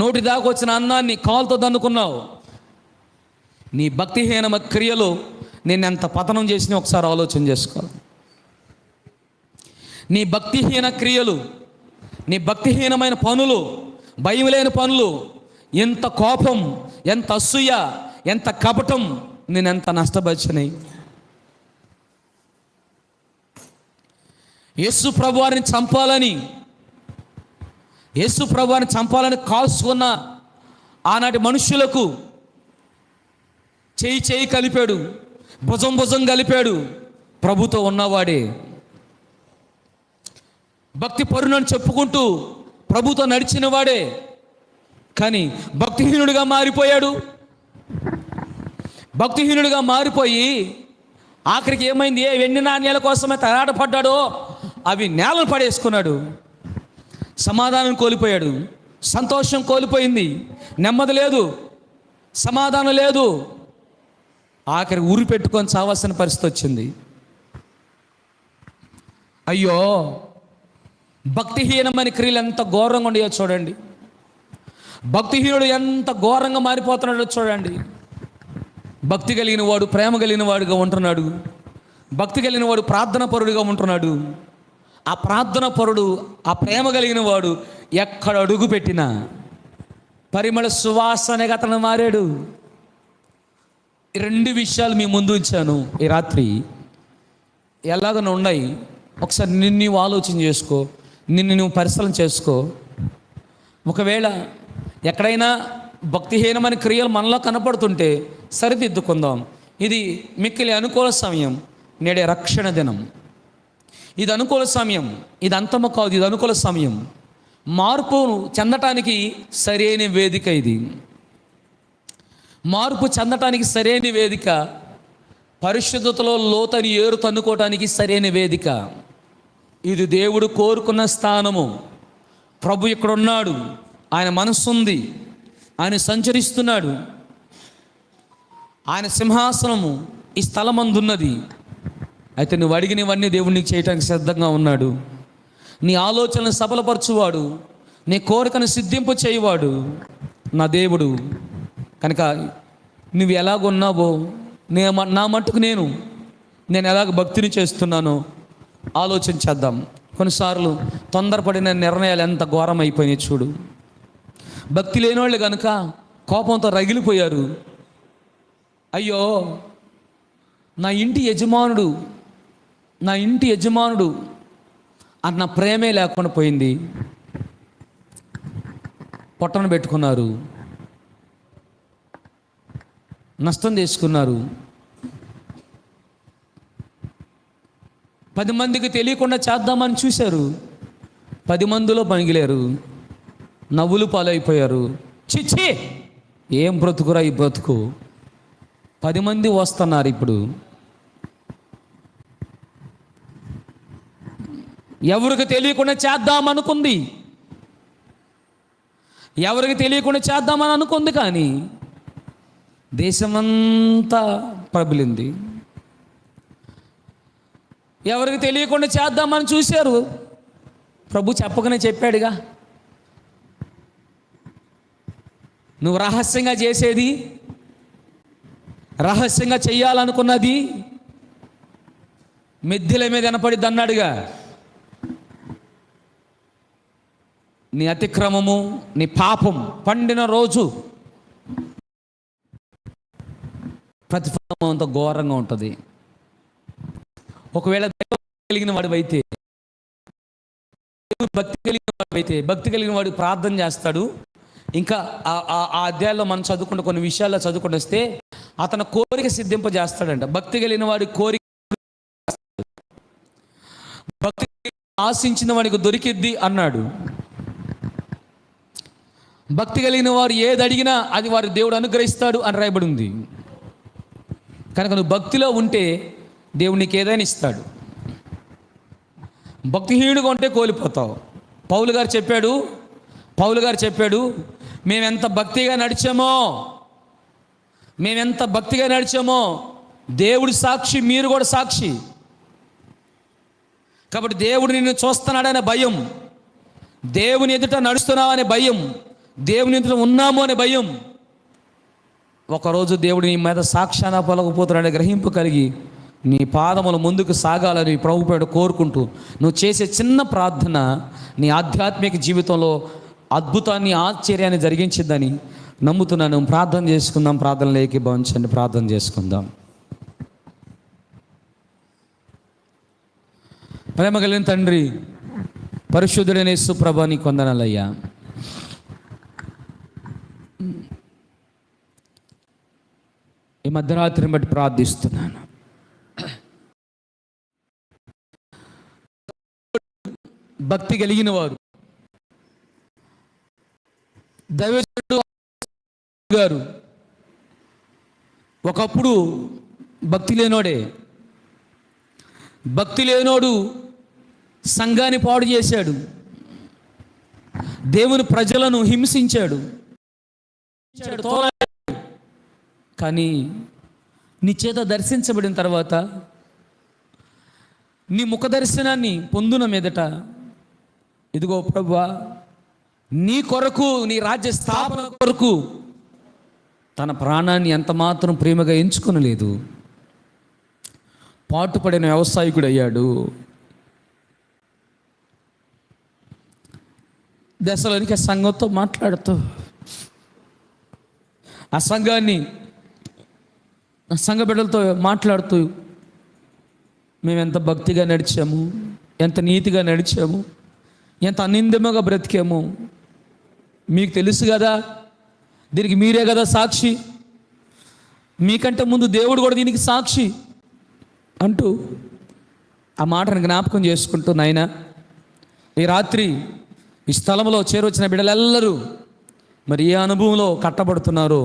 నోటి దాకా వచ్చిన అన్నాన్ని కాలుతో దన్నుకున్నావు. నీ భక్తిహీన క్రియలు నేను ఎంత పతనం చేసినా ఒకసారి ఆలోచన చేసుకో. నీ భక్తిహీన క్రియలు, నీ భక్తిహీనమైన పనులు, భయం లేని పనులు, ఎంత కోపం, ఎంత అసూయ, ఎంత కపటం నేను ఎంత నష్టపరిచినాయి. యేసు ప్రభువారిని చంపాలని కాసుకున్న ఆనాటి మనుషులకు చేయి కలిపాడు, భుజం కలిపాడు ప్రభుతో ఉన్నవాడే. భక్తి పరునని చెప్పుకుంటూ ప్రభుతో నడిచిన వాడే, కానీ భక్తిహీనుడిగా మారిపోయి ఆఖరికి ఏమైంది? వెండి నాణ్యాల కోసమే తరాటపడ్డాడో అవి నేలను పడేసుకున్నాడు. సమాధానం కోల్పోయాడు, సంతోషం కోల్పోయింది, నెమ్మది లేదు, సమాధానం లేదు. ఆఖరి ఊరి పెట్టుకొని చావాల్సిన పరిస్థితి వచ్చింది. అయ్యో, భక్తిహీనమైన క్రియలు ఎంత ఘోరంగా ఉండేయో చూడండి. భక్తిహీనుడు ఎంత ఘోరంగా మారిపోతున్నాడో చూడండి. భక్తి కలిగిన వాడు ప్రేమ కలిగిన వాడుగా ఉంటున్నాడు. భక్తి కలిగిన వాడు ప్రార్థన పరుడుగా ఉంటున్నాడు. ఆ ప్రార్థన పరుడు, ఆ ప్రేమ కలిగిన వాడు ఎక్కడ అడుగు పెట్టినా పరిమళ సువాసనగా అతను మారాడు. ఈ 2 విషయాలు మీ ముందు ఉంచాను ఈ రాత్రి. ఎలాగనో ఉన్నాయి. ఒకసారి నిన్ను ఆలోచన చేసుకో, నిన్ను నువ్వు పరిశీలన చేసుకో. ఒకవేళ ఎక్కడైనా భక్తిహీనమైన క్రియలు మనలో కనపడుతుంటే సరిదిద్దుకుందాం. ఇది మిక్కిలి అనుకూల సమయం. నేడే రక్షణ దినం. ఇది అనుకూల సమయం, ఇది అంతము కాదు, ఇది అనుకూల సమయం. మార్పు చెందటానికి సరైన వేదిక ఇది. మార్పు చెందటానికి సరైన వేదిక, పరిశుద్ధతలో లోతని ఏరు తన్నుకోవటానికి సరైన వేదిక. ఇది దేవుడు కోరుకున్న స్థానము. ప్రభు ఇక్కడ ఉన్నాడు, ఆయన మనస్సు ఉంది, ఆయన సంచరిస్తున్నాడు. ఆయన సింహాసనము ఈ స్థలమందున్నది. అయితే నువ్వు అడిగినవన్నీ దేవుడు నీకు చేయటానికి సిద్ధంగా ఉన్నాడు. నీ ఆలోచనను సఫలపరచువాడు, నీ కోరికను సిద్ధింపు చేయవాడు నా దేవుడు. కనుక నువ్వు ఎలాగున్నావో, నా మట్టుకు నేను ఎలాగ భక్తిని చేస్తున్నానో ఆలోచన చేద్దాం. కొన్నిసార్లు తొందరపడిన నిర్ణయాలు ఎంత ఘోరమైపోయినాయి చూడు. భక్తి లేని వాళ్ళు కనుక కోపంతో రగిలిపోయారు. అయ్యో, నా ఇంటి యజమానుడు అన్న ప్రేమే లేకుండా పోయింది. పొట్టను పెట్టుకున్నారు, నష్టం చేసుకున్నారు. 10 మందికి తెలియకుండా చేద్దామని చూశారు, 10 మందిలో పనికిలేరు, నవ్వులు పాలైపోయారు. చిచ్చి, ఏం బ్రతుకురా ఈ బ్రతుకు. 10 మంది వస్తున్నారు. ఇప్పుడు ఎవరికి తెలియకుండా చేద్దామనుకుంది, కానీ దేశమంతా ప్రబలింది. ఎవరికి తెలియకుండా చేద్దామని చూశారు, ప్రభు చెప్పకనే చెప్పాడుగా. నువ్వు రహస్యంగా చేసేది, రహస్యంగా చెయ్యాలనుకున్నది మిద్దెల మీద వినపడిద్ది అన్నాడుగా. నీ అతిక్రమము, నీ పాపం పండిన రోజు ప్రతిఫలం అంత ఘోరంగా ఉంటుంది. ఒకవేళ దైవం కలిగిన వాడివైతే, భక్తి కలిగిన వాడు ప్రార్థన చేస్తాడు. ఇంకా ఆ అధ్యాయంలో మనం చదువుకుంటే, కొన్ని విషయాల్లో చదువుకుంటూ వస్తే అతను కోరిక సిద్ధింపజేస్తాడంట. భక్తి కలిగిన వాడి కోరిక, భక్తి ఆశించిన వాడికి దొరికిద్ది అన్నాడు. భక్తి కలిగిన వారు ఏది అడిగినా అది వారి దేవుడు అనుగ్రహిస్తాడు అని రాయబడి ఉంది. కనుక నువ్వు భక్తిలో ఉంటే దేవుడు నీకు ఏదైనా ఇస్తాడు. భక్తిహీనుడుగా ఉంటే కోల్పోతావు. పౌలు గారు చెప్పాడు, మేమెంత భక్తిగా నడిచామో దేవుడు సాక్షి, మీరు కూడా సాక్షి. కాబట్టి దేవుడు నిన్ను చూస్తున్నాడనే భయం, దేవుని ఎదుట నడుస్తున్నావు అనే భయం, దేవుని ఎదుట ఉన్నాము అనే భయం, ఒకరోజు దేవుడు నీ మీద సాక్షాన పలకపోతున్నాడనే గ్రహింపు కలిగి నీ పాదములు ముందుకు సాగాలని ప్రభువుపేట కోరుకుంటూ నువ్వు చేసే చిన్న ప్రార్థన నీ ఆధ్యాత్మిక జీవితంలో అద్భుతాన్ని, ఆశ్చర్యాన్ని జరిగించిందని నమ్ముతున్నాను. ప్రార్థన చేసుకుందాం. ప్రార్థనలో ఏకీభవించండి, ప్రార్థన చేసుకుందాం. ప్రేమ కలిగిన తండ్రి, పరిశుద్ధుడైన యేసు ప్రభువా, నీకు వందనాలయ్యా. ఈ మధ్యరాత్రిని బట్టి ప్రార్థిస్తున్నాను. భక్తి కలిగిన వారు, దైవజనుడు గారు ఒకప్పుడు భక్తి లేనోడే. భక్తి లేనోడు సంఘాన్ని పాడు చేశాడు, దేవుని ప్రజలను హింసించాడు. కానీ నీ చేత దర్శించబడిన తర్వాత, నీ ముఖ దర్శనాన్ని పొందున మీదట, ఇదిగో ప్రభువా, నీ కొరకు, నీ రాజ్య స్థాపన కొరకు తన ప్రాణాన్ని ఎంత మాత్రం ప్రేమగా ఎంచుకొనలేదు. పాటుపడిన వ్యవసాయకుడు అయ్యాడు. దశలోనికి సంఘంతో మాట్లాడుతూ, ఆ సంఘాన్ని, సంఘ బిడ్డలతో మాట్లాడుతూ, మేము ఎంత భక్తిగా నడిచాము, ఎంత నీతిగా నడిచాము, ఎంత అనిందముగా బ్రతికాము మీకు తెలుసు కదా, దీనికి మీరే కదా సాక్షి, మీకంటే ముందు దేవుడు కూడా దీనికి సాక్షి అంటూ ఆ మాటను జ్ఞాపకం చేసుకుంటూ, నాయనా, ఈ రాత్రి ఈ స్థలంలో చేరొచ్చిన బిడ్డలెల్లరూ మరి ఏ అనుభవంలో కట్టబడుతున్నారో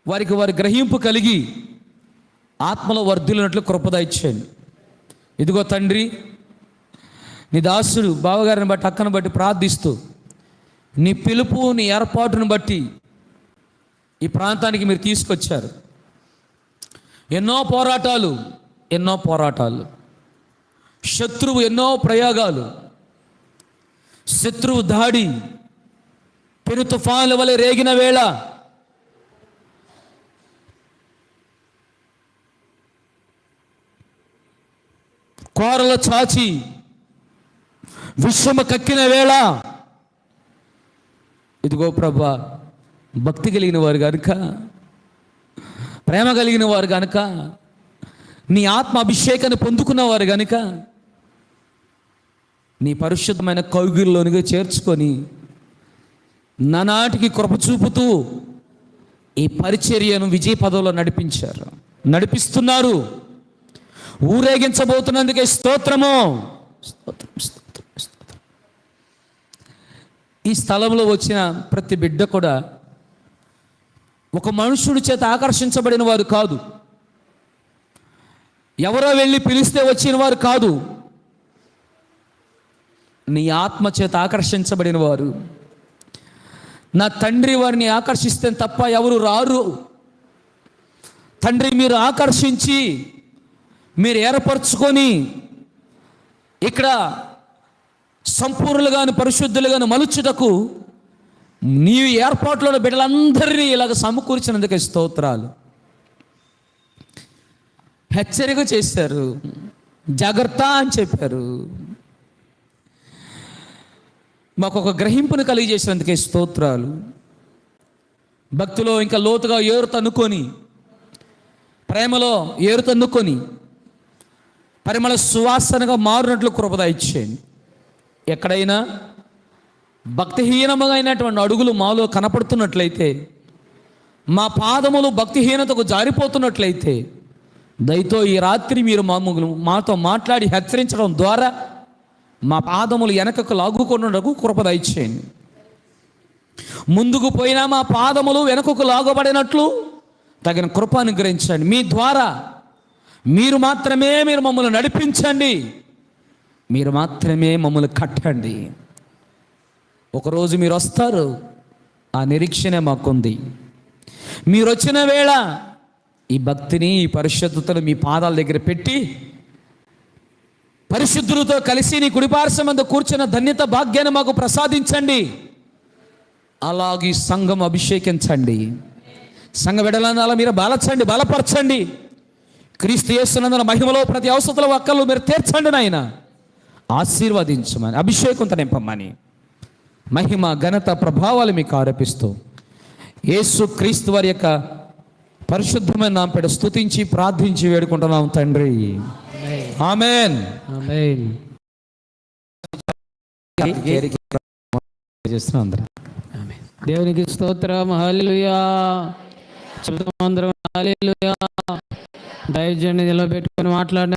వారికి వారి గ్రహింపు కలిగి ఆత్మలో వర్ధిల్లినట్లు కృపద ఇచ్చేయండి. ఇదిగో తండ్రి, నీ దాసుడు బావగారిని బట్టి, అక్కను బట్టి ప్రార్థిస్తూ, నీ పిలుపు, నీ ఏర్పాటును బట్టి ఈ ప్రాంతానికి మీరు తీసుకొచ్చారు. ఎన్నో పోరాటాలు, శత్రువు ఎన్నో ప్రయోగాలు, శత్రువు దాడి పెను తుఫానుల వలె రేగిన వేళ కోరల చాచి విషమ కక్కిన వేళ, ఇదిగో ప్రభువా, భక్తి కలిగిన వారు కనుక, ప్రేమ కలిగిన వారు కనుక, నీ ఆత్మ అభిషేకాన్ని పొందుకున్నవారు కనుక నీ పరిశుద్ధమైన కౌగిల్లోనిగా చేర్చుకొని నానాటికి కృప చూపుతూ ఈ పరిచర్యను విజయ పదవిలో నడిపిస్తున్నారు. ఊరేగించబోతున్నందుకే స్తోత్రము. ఈ స్థలంలో వచ్చిన ప్రతి బిడ్డ కూడా ఒక మనుషుడి చేత ఆకర్షించబడిన వారు కాదు, ఎవరో వెళ్ళి పిలిస్తే వచ్చిన వారు కాదు, నీ ఆత్మ చేత ఆకర్షించబడిన వారు. నా తండ్రి వారిని ఆకర్షిస్తే తప్ప ఎవరు రారు. తండ్రి, మీరు ఆకర్షించి, మీరు ఏర్పరచుకొని ఇక్కడ సంపూర్ణులుగాను పరిశుద్ధులుగాను మలుచుటకు నీ ఏర్పాట్లోని బిడ్డలందరినీ ఇలాగ సమకూర్చినందుకే స్తోత్రాలు. హెచ్చరిక చేశారు, జాగ్రత్త అని చెప్పారు. మాకు ఒక గ్రహింపును కలిగజేసినందుకే స్తోత్రాలు. భక్తిలో ఇంకా లోతుగా ఏరుతన్నుకొని, ప్రేమలో ఏరుతన్నుకొని పరిమళ సువాసనగా మారినట్లు కృపద ఇచ్చేయండి. ఎక్కడైనా భక్తిహీనమైనటువంటి అడుగులు మాలో కనపడుతున్నట్లయితే, మా పాదములు భక్తిహీనతకు జారిపోతున్నట్లయితే, దయతో ఈ రాత్రి మీరు మాతో మాట్లాడి హెచ్చరించడం ద్వారా మా పాదములు వెనకకు లాగుకొనుటకు కృప దయచేయండి. ముందుకు పోయినా మా పాదములు వెనకకు లాగబడినట్లు తగిన కృప అనుగ్రహించండి. మీ ద్వారా మీరు మమ్మల్ని నడిపించండి, మీరు మాత్రమే మమ్మల్ని కట్టండి. ఒకరోజు మీరు వస్తారు, ఆ నిరీక్షణ మాకుంది. మీరు వచ్చిన వేళ ఈ భక్తిని, ఈ పరిశుద్ధతను మీ పాదాల దగ్గర పెట్టి పరిశుద్ధులతో కలిసి నీ కుడిపార్శ్వమందు కూర్చున్న ధన్యత భాగ్యాన్ని మాకు ప్రసాదించండి. అలాగే సంఘం అభిషేకించండి, సంఘ బిడ్డలను అలా మీరు బలపరచండి. క్రీస్తు యేసునందున మహిమలో ప్రతి అవసరతల ఒక్కళ్ళు మీరు తీర్చండి నాయన. ఆశీర్వదించమని, అభిషేకంతో నింపమని, మహిమ ఘనత ప్రభావాలు మీకు ఆరోపిస్తూ యేసు క్రీస్తు వారి యొక్క పరిశుద్ధమైన నామమున స్తుతించి ప్రార్థించి వేడుకుంటున్నాం తండ్రి. ఆమేన్. ఆమేన్. దేవునికి స్తోత్రం. హల్లెలూయా. చెప్తాం అందరం హల్లెలూయా. దైవజన్ని నిలబెట్టుకొని మాట్లాడిన